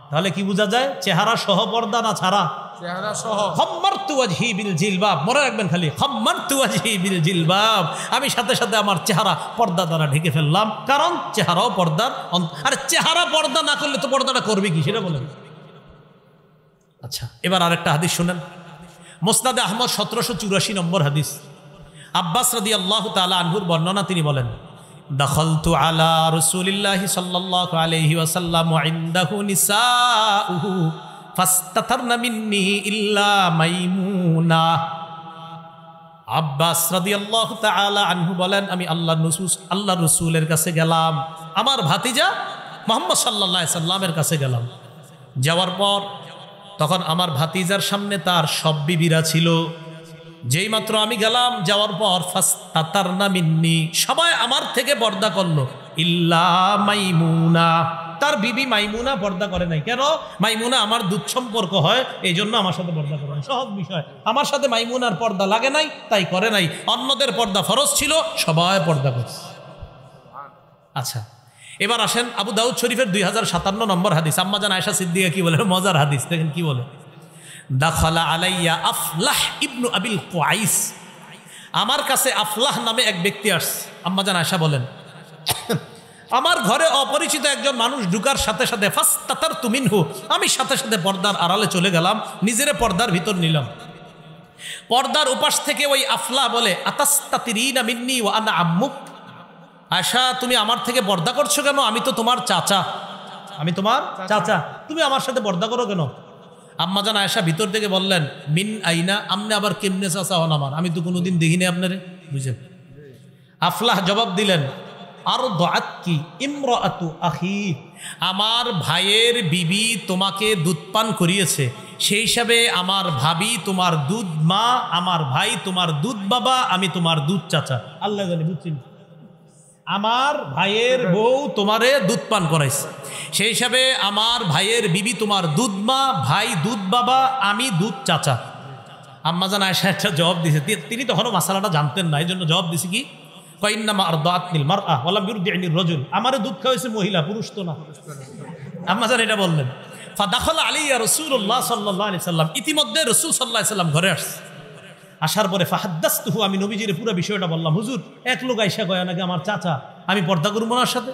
তাহলে কি বোঝা যায়? চেহারা সহ পর্দা না ছাড়া? চেহারা সহ। খাম্মারতু ওয়াজহি বিল জিলবাব, মনে রাখবেন খালি, খাম্মারতু ওয়াজহি বিল জিলবাব, আমি সাথে সাথে আমার চেহারা পর্দা দ্বারা ঢেকে ফেললাম, কারণ চেহারাও পর্দার। আর চেহারা পর্দা না করলে তো পর্দাটা করবে কি, সেটা বলেন। আচ্ছা, এবার আরেকটা হাদিস শুনেন। মুসনাদে আহমদ 1784 নম্বর হাদিস, আব্বাস রাদিয়াল্লাহু তাআলা আনহুর বর্ণনা, তিনি বলেন দাখালতু আলা রাসূলিল্লাহি সাল্লাল্লাহু আলাইহি ওয়াসাল্লাম ওয়া ইনদাহু নিসাউহু ফাস্তাতারনা মিন্নি ইল্লা মাইমুনা। আব্বাস রাদিয়াল্লাহু তাআলা আনহু বলেন, আমি আল্লাহর রাসূলের কাছে গেলাম, আমার ভাতিজা মুহাম্মদ সাল্লাল্লাহু আলাইহি সাল্লামের কাছে গেলাম। যাওয়ার পর তখন আমার ভাতিজার সামনে তার সব বিবিরা ছিল। যেই মাত্র আমি গেলাম, যাওয়ার পর ফাস্তাতারনা মিন্নি, সবাই আমার থেকে পর্দা করলো, ইল্লা মাইমুনা, তার বিবি মাইমুনা পর্দা করে নাই। কেন? মাইমুনা আমার দুধ সম্পর্ক হয়, এই জন্য আমার সাথে পর্দা করে নাই। সহজ বিষয়, আমার সাথে মাইমুনার পর্দা লাগে নাই, তাই করে নাই। অন্যদের পর্দা ফরজ ছিল, সবাই পর্দা করছে। আচ্ছা, এবার আসেন আবু দাউদ শরীফের 2057 নম্বর হাদিস, আম্মাজান আয়েশা সিদ্দিকা কি বলে, মজার হাদিস, দেখেন কি বলে। দাখালা আলাইয়া আফলাহ ইবনু আবিল কুআইস, আমার কাছে আফলাহ নামে এক ব্যক্তি আসছে। আম্মাজান আয়েশা বলেন, আমার ঘরে অপরিচিত একজন মানুষ ঢুকার সাথে সাথে ফাস্তাতারতু মিনহু, আমি সাথে সাথে পর্দার আড়ালে চলে গেলাম, নিজেরে পর্দার ভিতর নিলাম। পর্দার উপাস থেকে ওই আফলাহ বলে, আতাস্তাতিরিনা মিন্নি ওয়া আনা আম্মুক, আয়েশা তুমি আমার থেকে পর্দা করছো কেন? আমি তো তোমার চাচা, আমি তোমার চাচা, তুমি আমার সাথে পর্দা করো কেন? আম্মাজান আয়েশা ভিতর থেকে বললেন, মিন আইনা, আপনি আবার কেমনে চাচা হন আমার? আমি তো কোনোদিন দেখিনি আপনারে, বুঝলেন? আফলাহ জবাব দিলেন, আর দাআতকি ইমরাআতু আখি, আমার ভাইয়ের বিবি তোমাকে দুধ পান করিয়েছে, সেই হিসাবে আমার ভাবি তোমার দুধ মা, আমার ভাই তোমার দুধ বাবা, আমি তোমার দুধ চাচা। আল্লাহ জানে, বুঝছেন? আমার ভাইয়ের বউ তোমারে দুধ পান করাইছে, সেই হিসাবে আমার ভাইয়ের বিবি তোমার দুধ মা, ভাই দুধ বাবা, আমি দুধ চাচা। আম্মাজান আয়েশা একটা জবাব দিছে, তিনি তখনও মাসালাটা জানতেন না, এই জন্য জবাব দিছে কি, ফাইন্নামা আরদাআতনিল মারআ ওয়া লাম ইউরদি'নির রাজুল, আমারে দুধ খাওয়াইছে মহিলা, পুরুষ তো না। আম্মাজান এটা বললেন। ফাদাখালা আলাইয়া রাসূলুল্লাহ সাল্লাল্লাহু আলাইহি সাল্লাম, ইতিমধ্যে রাসূল সাল্লাল্লাহু আলাইহি সাল্লাম ঘরে আসছে। আসার পরে ফাহাদ্দাসতুহু, আমি নবীজির পুরো বিষয়টা বললাম, হুজুর এক লোক আয়েশা কয় নাকি আমার চাচা, আমি পর্দা করব না ওর সাথে।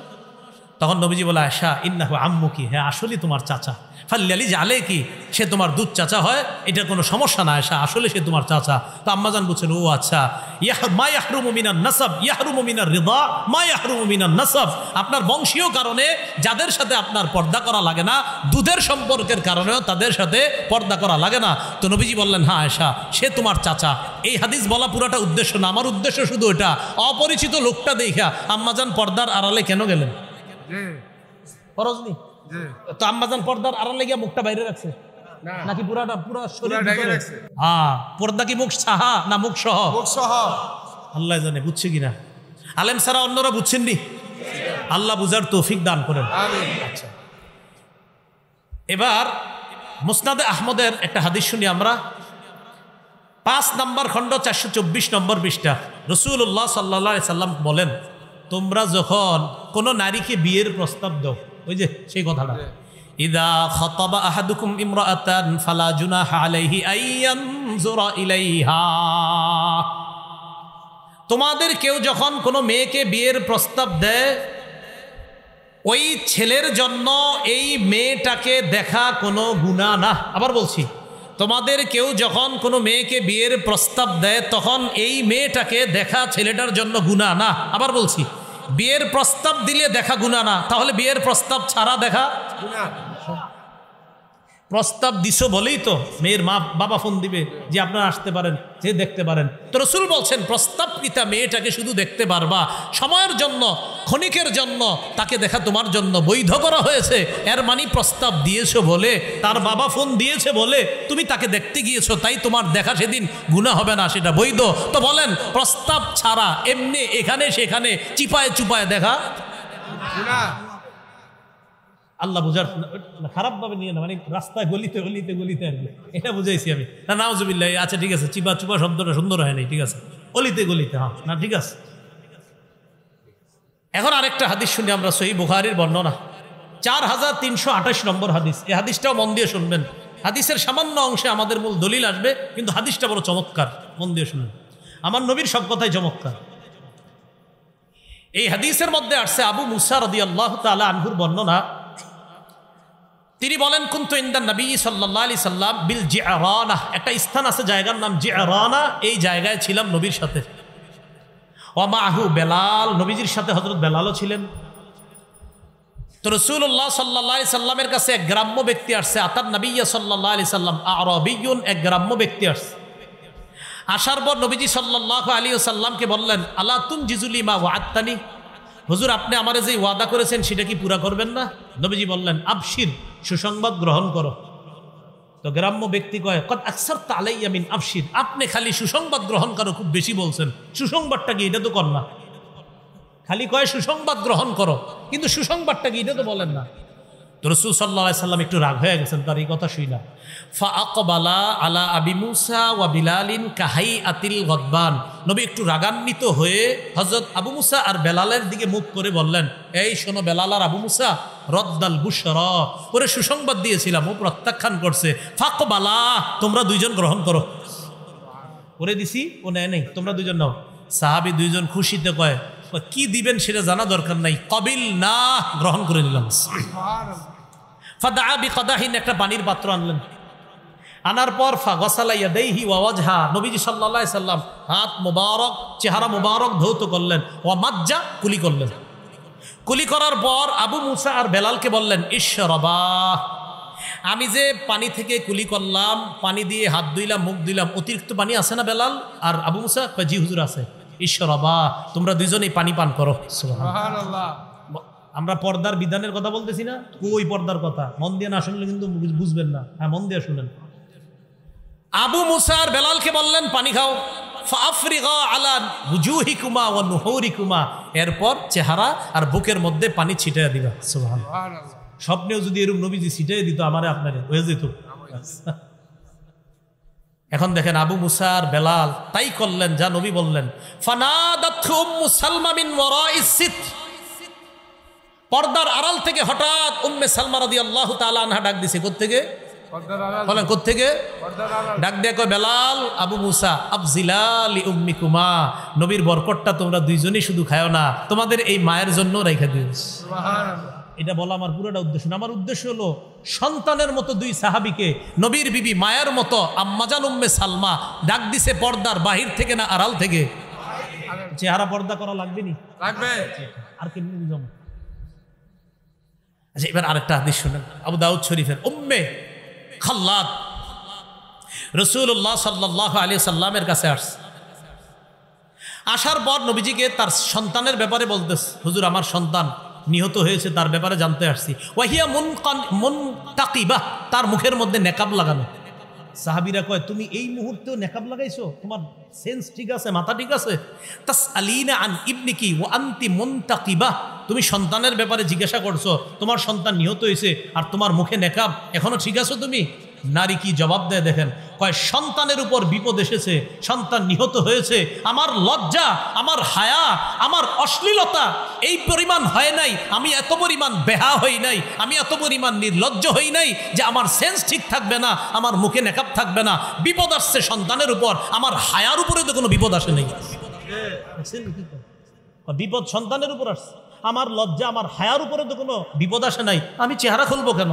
তখন নবীজি বলে, আয়েশা ইন্নাহু আম্মুকি, হ্যাঁ আসলে তোমার চাচা, ফাল্লালি জালে কি, সে তোমার দুধ চাচা হয়, এটা কোনো সমস্যা না আয়েশা, আসলে সে তোমার চাচা। তো আম্মাজান বলছেন, ও আচ্ছা, মা ইয়াহরুমু মিনান নাসাব ইয়াহরুমু মিনার রিদা মা ইয়াহরুমু মিনান নাসাব, আপনার বংশীয় কারণে যাদের সাথে আপনার পর্দা করা লাগে না, দুধের সম্পর্কের কারণেও তাদের সাথে পর্দা করা লাগে না। তো নবীজি বললেন, হ্যাঁ আয়েশা সে তোমার চাচা। এই হাদিস বলা পুরাটা উদ্দেশ্য না, আমার উদ্দেশ্য শুধু এটা, অপরিচিত লোকটা দেখা আম্মাজান পর্দার আড়ালে কেন গেলেন? ফরজ নি তো আম্মাজান পর্দার আড়ালে গিয়ে মুখটা বাইরে রাখছে নাকি পুরাটা পুরো শরীর ঢেকে রাখছে? হ্যাঁ, পর্দা কি মুখ সাহা না মুখ সহ? মুখ সহ। আল্লাহ জানে বুঝছে কিনা, আলেম ছাড়া অন্যরা বুঝছেন নি, আল্লাহ বুঝার তৌফিক দান করেন। আচ্ছা, এবার মুসনাদে আহমদের একটা হাদিস শুনি আমরা, 5 নম্বর খণ্ড 424 নম্বর পৃষ্ঠা। রাসূলুল্লাহ সাল্লাল্লাহু আলাইহি সাল্লাম বলেন, তোমরা যখন কোনো নারীকে বিয়ের প্রস্তাব দাও, ওই যে সেই কথাটা, ইদা খাতাবা আহাদুকুম ইমরাআতান ফালা জুনাহা আলাইহি আইয়ানজুরা ইলাইহা, তোমাদের কেউ যখন কোনো মেয়েকে বিয়ের প্রস্তাব দেয়, ওই ছেলের জন্য এই মেয়েটাকে দেখা কোনো গুনাহ না। আবার বলছি, তোমাদের কেউ যখন কোনো মেয়েকে বিয়ের প্রস্তাব দেয়, তখন এই মেয়েটাকে দেখা ছেলেটার জন্য গুনাহ না। আবার বলছি, বিয়ের প্রস্তাব দিলে দেখা গুনাহ না, তাহলে বিয়ের প্রস্তাব ছাড়া দেখা গুনাহ। প্রস্তাব দিছো বলেই তো মেয়ের মা বাবা ফোন দিবে যে আপনারা আসতে পারেন, যে দেখতে পারেন। তো রাসূল বলছেন, প্রস্তাবকৃতা মেয়েটাকে শুধু দেখতে পারবা সময়ের জন্য, ক্ষণিকের জন্য, তাকে দেখা তোমার জন্য বৈধ করা হয়েছে। এর মানে প্রস্তাব দিয়েছো বলে, তার বাবা ফোন দিয়েছে বলে তুমি তাকে দেখতে গিয়েছো, তাই তোমার দেখা সেদিন গুনাহ হবে না, সেটা বৈধ। তো বলেন, প্রস্তাব ছাড়া এমনি এখানে সেখানে চিপায় চুপায় দেখা গুনাহ। আল্লাহ বুঝার খারাপভাবে নিয়ে না, মানে রাস্তায় গলিতে গলিতে গলিতে আর কি, এটা বুঝাইছি আমি। না নাউজুবিল্লাহ, আচ্ছা ঠিক আছে, চিপা চুপা শব্দটা সুন্দর হয় নাই, ঠিক আছে, গলিতে গলিতে, হ্যাঁ না ঠিক আছে। এখন আরেকটা হাদিস শুনি আমরা, সহিহ বুখারীর বর্ণনা 4328 নম্বর হাদিস। এই হাদিসটাও মন দিয়ে শুনবেন। হাদিসের সামান্য অংশে আমাদের মূল দলিল আসবে, কিন্তু হাদিসটা বড় চমৎকার, মন দিয়ে শুনবেন। আমার নবীর সব কথাই চমৎকার। এই হাদিসের মধ্যে আসছে আবু মুসা রাদিয়াল্লাহু তাআলা আনহুর বর্ণনা। তিনি বলেন, কুনতু ইনদান নবী সাল্লাল্লাহু আলাইহি সাল্লাম বিল জিআরানা, একটা স্থান আছে, জায়গার নাম জিআরানা। এই জায়গায় ছিলাম নবীর সাথে। ওয়া মাহু বেলাল, নবীজির সাথে হযরত বেলালও ছিলেন। তো রাসূলুল্লাহ সাল্লাল্লাহু আলাইহি সাল্লামের কাছে এক গ্রাম্য ব্যক্তি আসছে। আতান নবী সাল্লাল্লাহু আলাইহি সাল্লাম আরাবিয়ুন, এক গ্রাম্য ব্যক্তি আসছে। আসার পর নবীজি সাল্লাল্লাহু আলাইহি সাল্লামকে বললেন, আলা তুনজিজুলি মা ওয়া'আদতানি, হুজুর আপনি আমারে যে ওয়াদা করেছেন সেটা কি পুরা করবেন না? নবীজি বললেন, আবশির, সুসংবাদ গ্রহণ করো। তো গ্রাম্য ব্যক্তি কয়, কদ আকসারতা আলাইয়া মিন আবশির, আপনি খালি সুসংবাদ গ্রহণ করো খুব বেশি বলছেন, সুসংবাদটা কি এটা তো কর না। খালি কয় সুসংবাদ গ্রহণ করো, কিন্তু সুসংবাদটা কি এটা তো বলেন না। তো রাসূল সাল্লাল্লাহু আলাইহি সাল্লাম একটু রাগ হয়ে গেছেন তার এই কথা শুইনা। ফাআকবালা আলা আবি মুসা ওয়া বিলালিন কাহাইআতিল গদবান, নবী একটু রাগান্বিত হয়ে হযরত আবু মুসা আর বেলালের দিকে মুখ করে বললেন, এই শোনো বেলাল আর আবু মুসা, রদ্দাল বুশরা, ওরে সুসংবাদ দিয়েছিলাম, ও প্রত্যাখ্যান করছে। ফাকবালা, তোমরা দুইজন গ্রহণ করো। ওরে দিছি, ও নেয় নাই, তোমরা দুইজন নাও। সাহাবী দুইজন খুশিতে কয়, কি দিবেন সেটা জানা দরকার নাই, কবিল না, গ্রহণ করে নিলাম। ফাদা বিকাদাহিন, একটা পানির পাত্র আনলেন। আনার পর ফাগসালা ইয়াদাইহি ওয়া ওয়াজহা, নবীজি সাল্লাল্লাহু আলাইহি সাল্লাম হাত মুবারক, চেহারা মুবারক ধৌত করলেন। ওয়া মাজ্জা, কুলি করলেন। কুলি করার পর আবু মুসা আর বেলালকে বললেন, ইশরাবা, আমি যে পানি থেকে কুলি করলাম, পানি দিয়ে হাত ধুইলাম, মুখ ধুইলাম, অতিরিক্ত পানি আছে না বেলাল আর আবু মুসা? জি হুজুর আছে। ইশরাবা, তোমরা দুইজনেই পানি পান করো। সুবহানাল্লাহ। আমরা পর্দার বিধানের কথা বলতেছি না, ওই পর্দার কথা। মন দিয়ে না শুনলে কিন্তু বুঝবেন না। হ্যাঁ, মন দিয়ে শুনেন। আবু মুসা আর বেলালকে বললেন, পানি খাও। ফাফরিগা আলা ওয়ুজুহিকুমা ওয়া নুহুরিকুমা, এরপর চেহারা আর বুকের মধ্যে পানি ছিটাইয়া দিবা। সুবহানাল্লাহ। স্বপ্নেও যদি এরকম নবীজি ছিটাই দিত আমারে আপনারে, হয়ে যেত। এখন দেখেন আবু মুসা আর বেলাল তাই করলেন যা নবী বললেন। ফানাদাতহু উম্মু সালমা মিন ওয়ারাইস সিত্র, পর্দার আড়াল থেকে হঠাৎ উম্মে সালমা রাদিয়াল্লাহু তাআলা আনহা ডাক দিছে। কোত্থেকে? বলেন কোত্থেকে? ডাক দিয়ে কয়, বেলাল, আবু মুসা, আফজিলা লি উম্মিকুমা, নবীর বরকতটা তোমরা দুইজনই শুধু খায়ো না, তোমাদের এই মায়ের জন্য রেখে দিও। সুবহানাল্লাহ। এটা বলা আমার পুরোটা উদ্দেশ্য না। আমার উদ্দেশ্য হলো সন্তানের মতো দুই সাহাবীকে নবীর বিবি মায়ের মতো আম্মাজান উম্মে সালমা ডাক দিছে পর্দার বাহির থেকে না আড়াল থেকে। চেহারা পর্দা করা লাগবে নি? লাগবে। আর কেমনি বুঝাবো? আচ্ছা, এবার আরেকটা হাদিস শুনেন, আবু দাউদ শরীফের। উম্মে খাল্লাদ রাসূলুল্লাহ সাল্লাল্লাহু আলাইহি সাল্লামের কাছে আসছে। আসার পর নবীজিকে তার সন্তানের ব্যাপারে বলতেছে, হুজুর আমার সন্তান নিহত হয়েছে, তার ব্যাপারে জানতে আসছি। ওয়াহিয়া মুনতাকিবা, তার মুখের মধ্যে নেকাব লাগানো। সাহাবীরা কয়, তুমি এই মুহূর্তেও নেকাব লাগাইছো? তোমার সেন্স ঠিক আছে, মাথা ঠিক আছে? তাসআলিনা আন ইবনিকি ওয়া আনতি মুনতাকিবা, তুমি সন্তানের ব্যাপারে জিজ্ঞাসা করছো, তোমার সন্তান নিহত হয়েছে আর তোমার মুখে নেকাব, এখনো ঠিক আছো তুমি? নারী কি জবাব দেয় দেখেন, কয় সন্তানের উপর বিপদ এসেছে, সন্তান নিহত হয়েছে, আমার লজ্জা, আমার হায়া, আমার অশ্লীলতা এই পরিমাণ হয় নাই, আমি এত পরিমাণ বেহা হই নাই, আমি এত পরিমাণ নির্লজ্জ হই নাই যে আমার সেন্স ঠিক থাকবে না, আমার মুখে নেকাব থাকবে না। বিপদ আসছে সন্তানের উপর, আমার হায়ার উপরে তো কোনো বিপদ আসে নাই। বিপদ সন্তানের উপর আসছে। আমার লজ্জা, আমার হায়ার উপরে তো কোনো বিপদ আসে নাই, আমি চেহারা খুলবো কেন?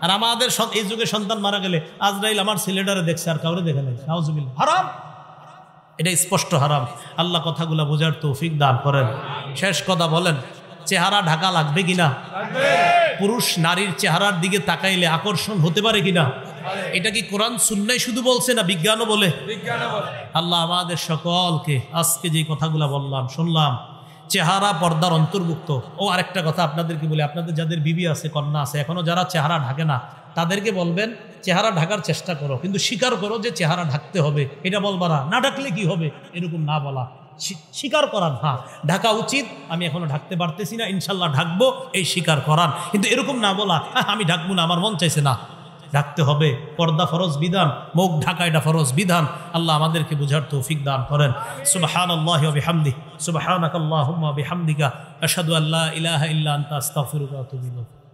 আর আমাদের এই যুগে সন্তান মারা গেলে আজরাইল আমার ছেলেটারে দেখছে আর কাউরে দেখে নাই, নাউজুবিল্লাহ। হারাম, এটা স্পষ্ট হারাম। আল্লাহ কথাগুলা বোঝার তৌফিক দান করেন। শেষ কথা বলেন, চেহারা ঢাকা লাগবে কিনা? পুরুষ নারীর চেহারার দিকে তাকাইলে আকর্ষণ হতে পারে কিনা? এটা কি কোরআন সুন্নাহ শুধু বলছে না বিজ্ঞানও বলে? আল্লাহ আমাদের সকলকে আজকে যে কথাগুলা বললাম শুনলাম, চেহারা পর্দার অন্তর্ভুক্ত। ও আরেকটা কথা আপনাদেরকে বলি, আপনাদের যাদের বিবি আছে, কন্যা আছে, এখনো যারা চেহারা ঢাকে না, তাদেরকে বলবেন চেহারা ঢাকার চেষ্টা করো, কিন্তু স্বীকার করো যে চেহারা ঢাকতে হবে। এটা বলবা না ঢাকলে কি হবে, এরকম না বলা, স্বীকার করান। হ্যাঁ, ঢাকা উচিত, আমি এখনো ঢাকতে পারতেছি না, ইনশাল্লাহ ঢাকবো, এই স্বীকার করান। কিন্তু এরকম না বলা, আমি ঢাকবো না, আমার মন চাইছে না। ঢাকতে হবে, পর্দা ফরজ বিধান, মুখ ঢাকা এটা ফরজ বিধান। আল্লাহ আমাদেরকে বুঝার তৌফিক দান করেন। সুবহানাল্লাহি ওয়া বিহামদিহি, সুবহানাকাল্লাহুম্মা ওয়া বিহামদিকা, আশহাদু আল্লা ইলাহা ইল্লা আনতা, আস্তাগফিরুকা ওয়া আতুবু ইলাইক।